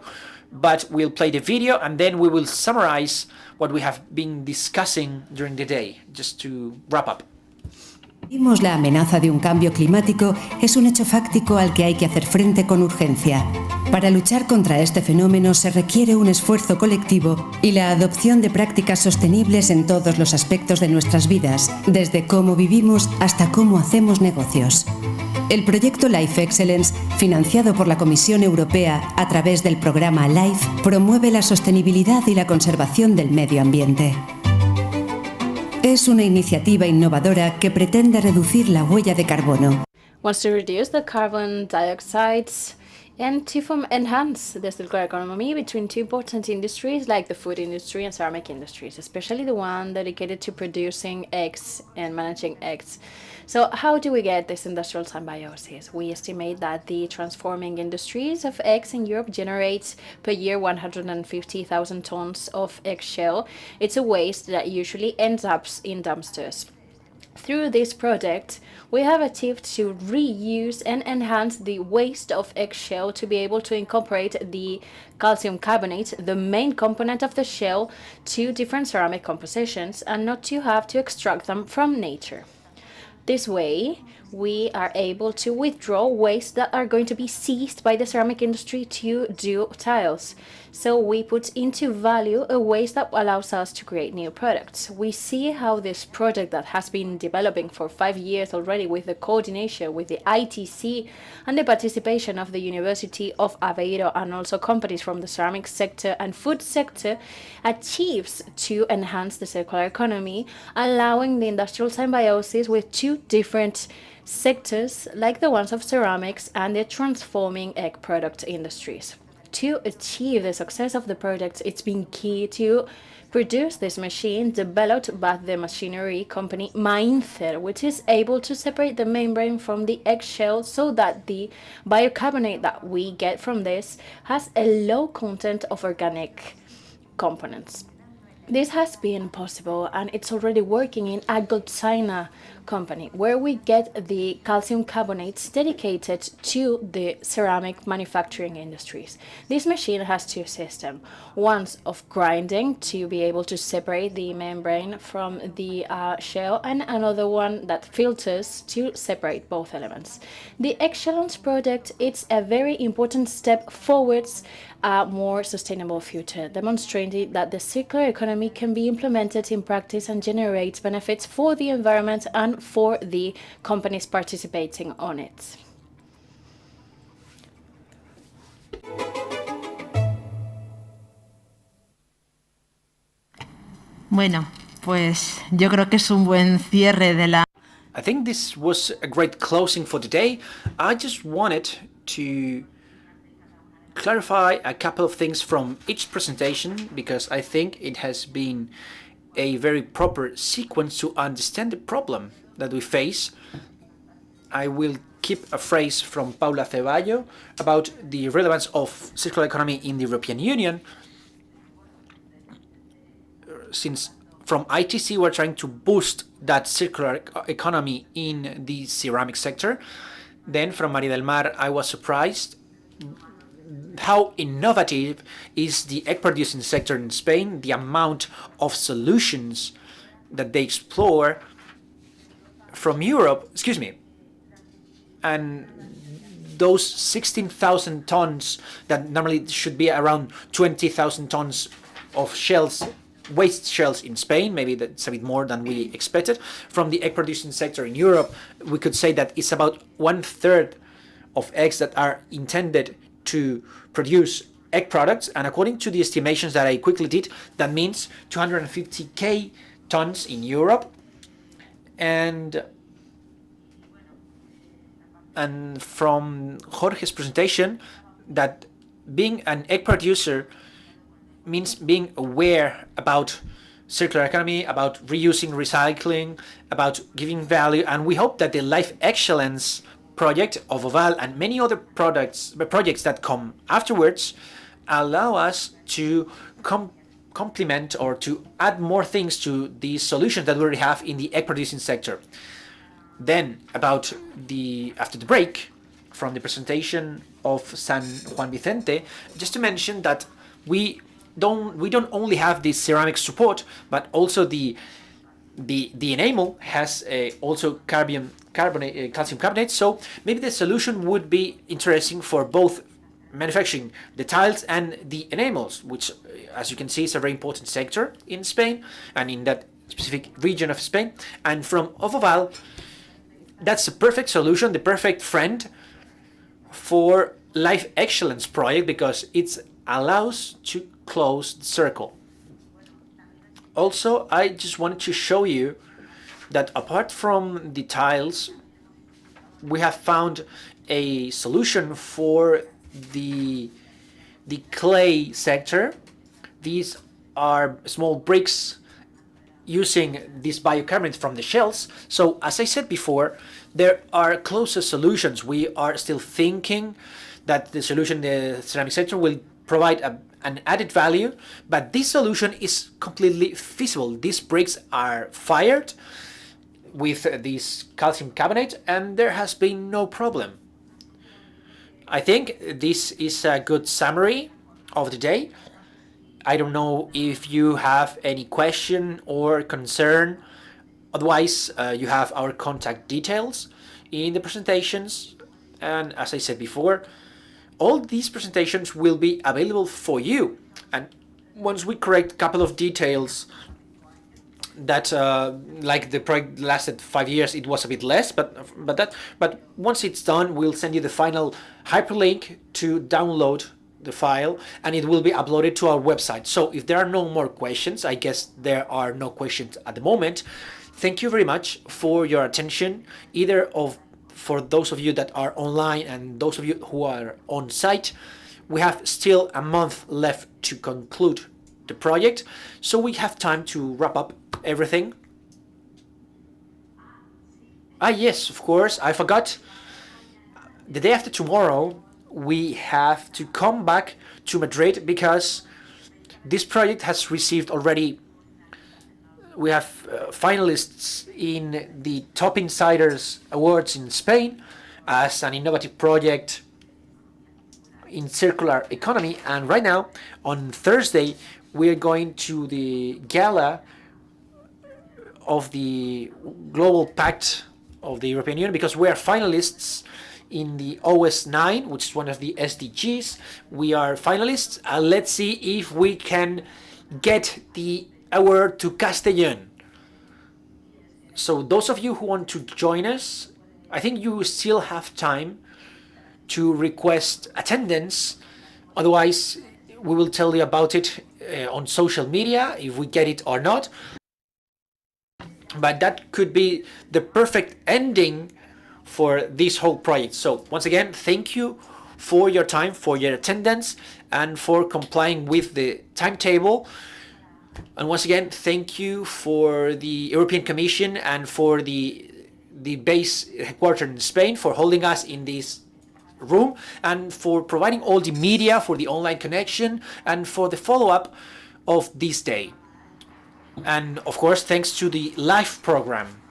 but we'll play the video and then we will summarize what we have been discussing during the day, just to wrap up. La amenaza de un cambio climático es un hecho fáctico al que hay que hacer frente con urgencia. Para luchar contra este fenómeno se requiere un esfuerzo colectivo y la adopción de prácticas sostenibles en todos los aspectos de nuestras vidas, desde cómo vivimos hasta cómo hacemos negocios. El proyecto Life Excellence, financiado por la Comisión Europea a través del programa LIFE, promueve la sostenibilidad y la conservación del medio ambiente. Es una iniciativa innovadora que pretende reducir la huella de carbono. Wants to reduce the carbon dioxide and to enhance the circular economy between two important industries like the food industry and ceramic industries, especially the one dedicated to producing eggs and managing eggs. So how do we get this industrial symbiosis? We estimate that the transforming industries of eggs in Europe generates per year 150,000 tons of eggshell. It's a waste that usually ends up in dumpsters. Through this project, we have achieved to reuse and enhance the waste of eggshell to be able to incorporate the calcium carbonate, the main component of the shell, to different ceramic compositions and not to have to extract them from nature. This way, we are able to withdraw waste that are going to be seized by the ceramic industry to do tiles. So we put into value a waste that allows us to create new products. We see how this project that has been developing for 5 years already, with the coordination with the ITC and the participation of the University of Aveiro and also companies from the ceramic sector and food sector, achieves to enhance the circular economy, allowing the industrial symbiosis with two different sectors like the ones of ceramics and the transforming egg product industries. To achieve the success of the project, it's been key to produce this machine developed by the machinery company Mainzer, which is able to separate the membrane from the eggshell so that the bicarbonate that we get from this has a low content of organic components. This has been possible, and it's already working in a China company, where we get the calcium carbonates dedicated to the ceramic manufacturing industries. This machine has two systems: one of grinding to be able to separate the membrane from the shell, and another one that filters to separate both elements. The EGGSHELLENCE project is a very important step forwards a more sustainable future, demonstrating that the circular economy can be implemented in practice and generates benefits for the environment and for the companies participating on it. Bueno, pues yo creo que es un buen cierre de la... I think this was a great closing for today. I just wanted to clarify a couple of things from each presentation, because I think it has been a very proper sequence to understand the problem that we face. I will keep a phrase from Paula Ceballo about the relevance of circular economy in the European Union. Since from ITC we're trying to boost that circular economy in the ceramic sector. Then from María del Mar, I was surprised how innovative is the egg producing sector in Spain, the amount of solutions that they explore from Europe, and those 16,000 tons that normally should be around 20,000 tons of shells, waste shells in Spain, maybe that's a bit more than we expected. From the egg producing sector in Europe, we could say that it's about 1/3 of eggs that are intended to produce egg products, and according to the estimations that I quickly did, that means 250,000 tons in Europe. And from Jorge's presentation, that being an egg producer means being aware about circular economy, about reusing, recycling, about giving value, and we hope that the Life Excellence project of Oval and many other projects that come afterwards allow us to complement or to add more things to the solutions that we already have in the egg producing sector. Then after the break, from the presentation of San Juan Vicente, just to mention that we don't only have the ceramic support, but also the enamel has also calcium carbonate. So maybe the solution would be interesting for both manufacturing the tiles and the enamels, which, as you can see, is a very important sector in Spain and in that specific region of Spain. And from Oval, that's a perfect solution, the perfect friend for Life Excellence project, because it allows to close the circle. Also, I just wanted to show you that apart from the tiles, we have found a solution for the clay sector. These are small bricks using this bicarbonate from the shells. So as I said before, there are closer solutions. We are still thinking that the solution in the ceramic sector will provide an added value, but this solution is completely feasible. These bricks are fired with this calcium carbonate and there has been no problem. I think this is a good summary of the day. I don't know if you have any question or concern. Otherwise, you have our contact details in the presentations. And as I said before, all these presentations will be available for you. And once we correct a couple of details that, like the project lasted 5 years, it was a bit less, but once it's done, we'll send you the final hyperlink to download the file, and it will be uploaded to our website. So if there are no more questions, I guess there are no questions at the moment. Thank you very much for your attention, for those of you that are online and those of you who are on site. We have still a month left to conclude the project, so we have time to wrap up everything. Yes, of course, I forgot. The day after tomorrow, we have to come back to Madrid because this project has received already we have finalists in the Top Insiders Awards in Spain as an innovative project in circular economy. And right now, on Thursday, we're going to the gala of the Global Pact of the European Union, because we are finalists in the OS9, which is one of the SDGs. We are finalists, and let's see if we can get the award to Castellón. So those of you who want to join us, I think you still have time to request attendance. Otherwise, we will tell you about it on social media if we get it or not. But that could be the perfect ending for this whole project. So once again, thank you for your time, for your attendance, and for complying with the timetable. And once again, thank you for the European Commission and for the base headquartered in Spain for holding us in this room, and for providing all the media for the online connection and for the follow-up of this day. And of course, thanks to the live program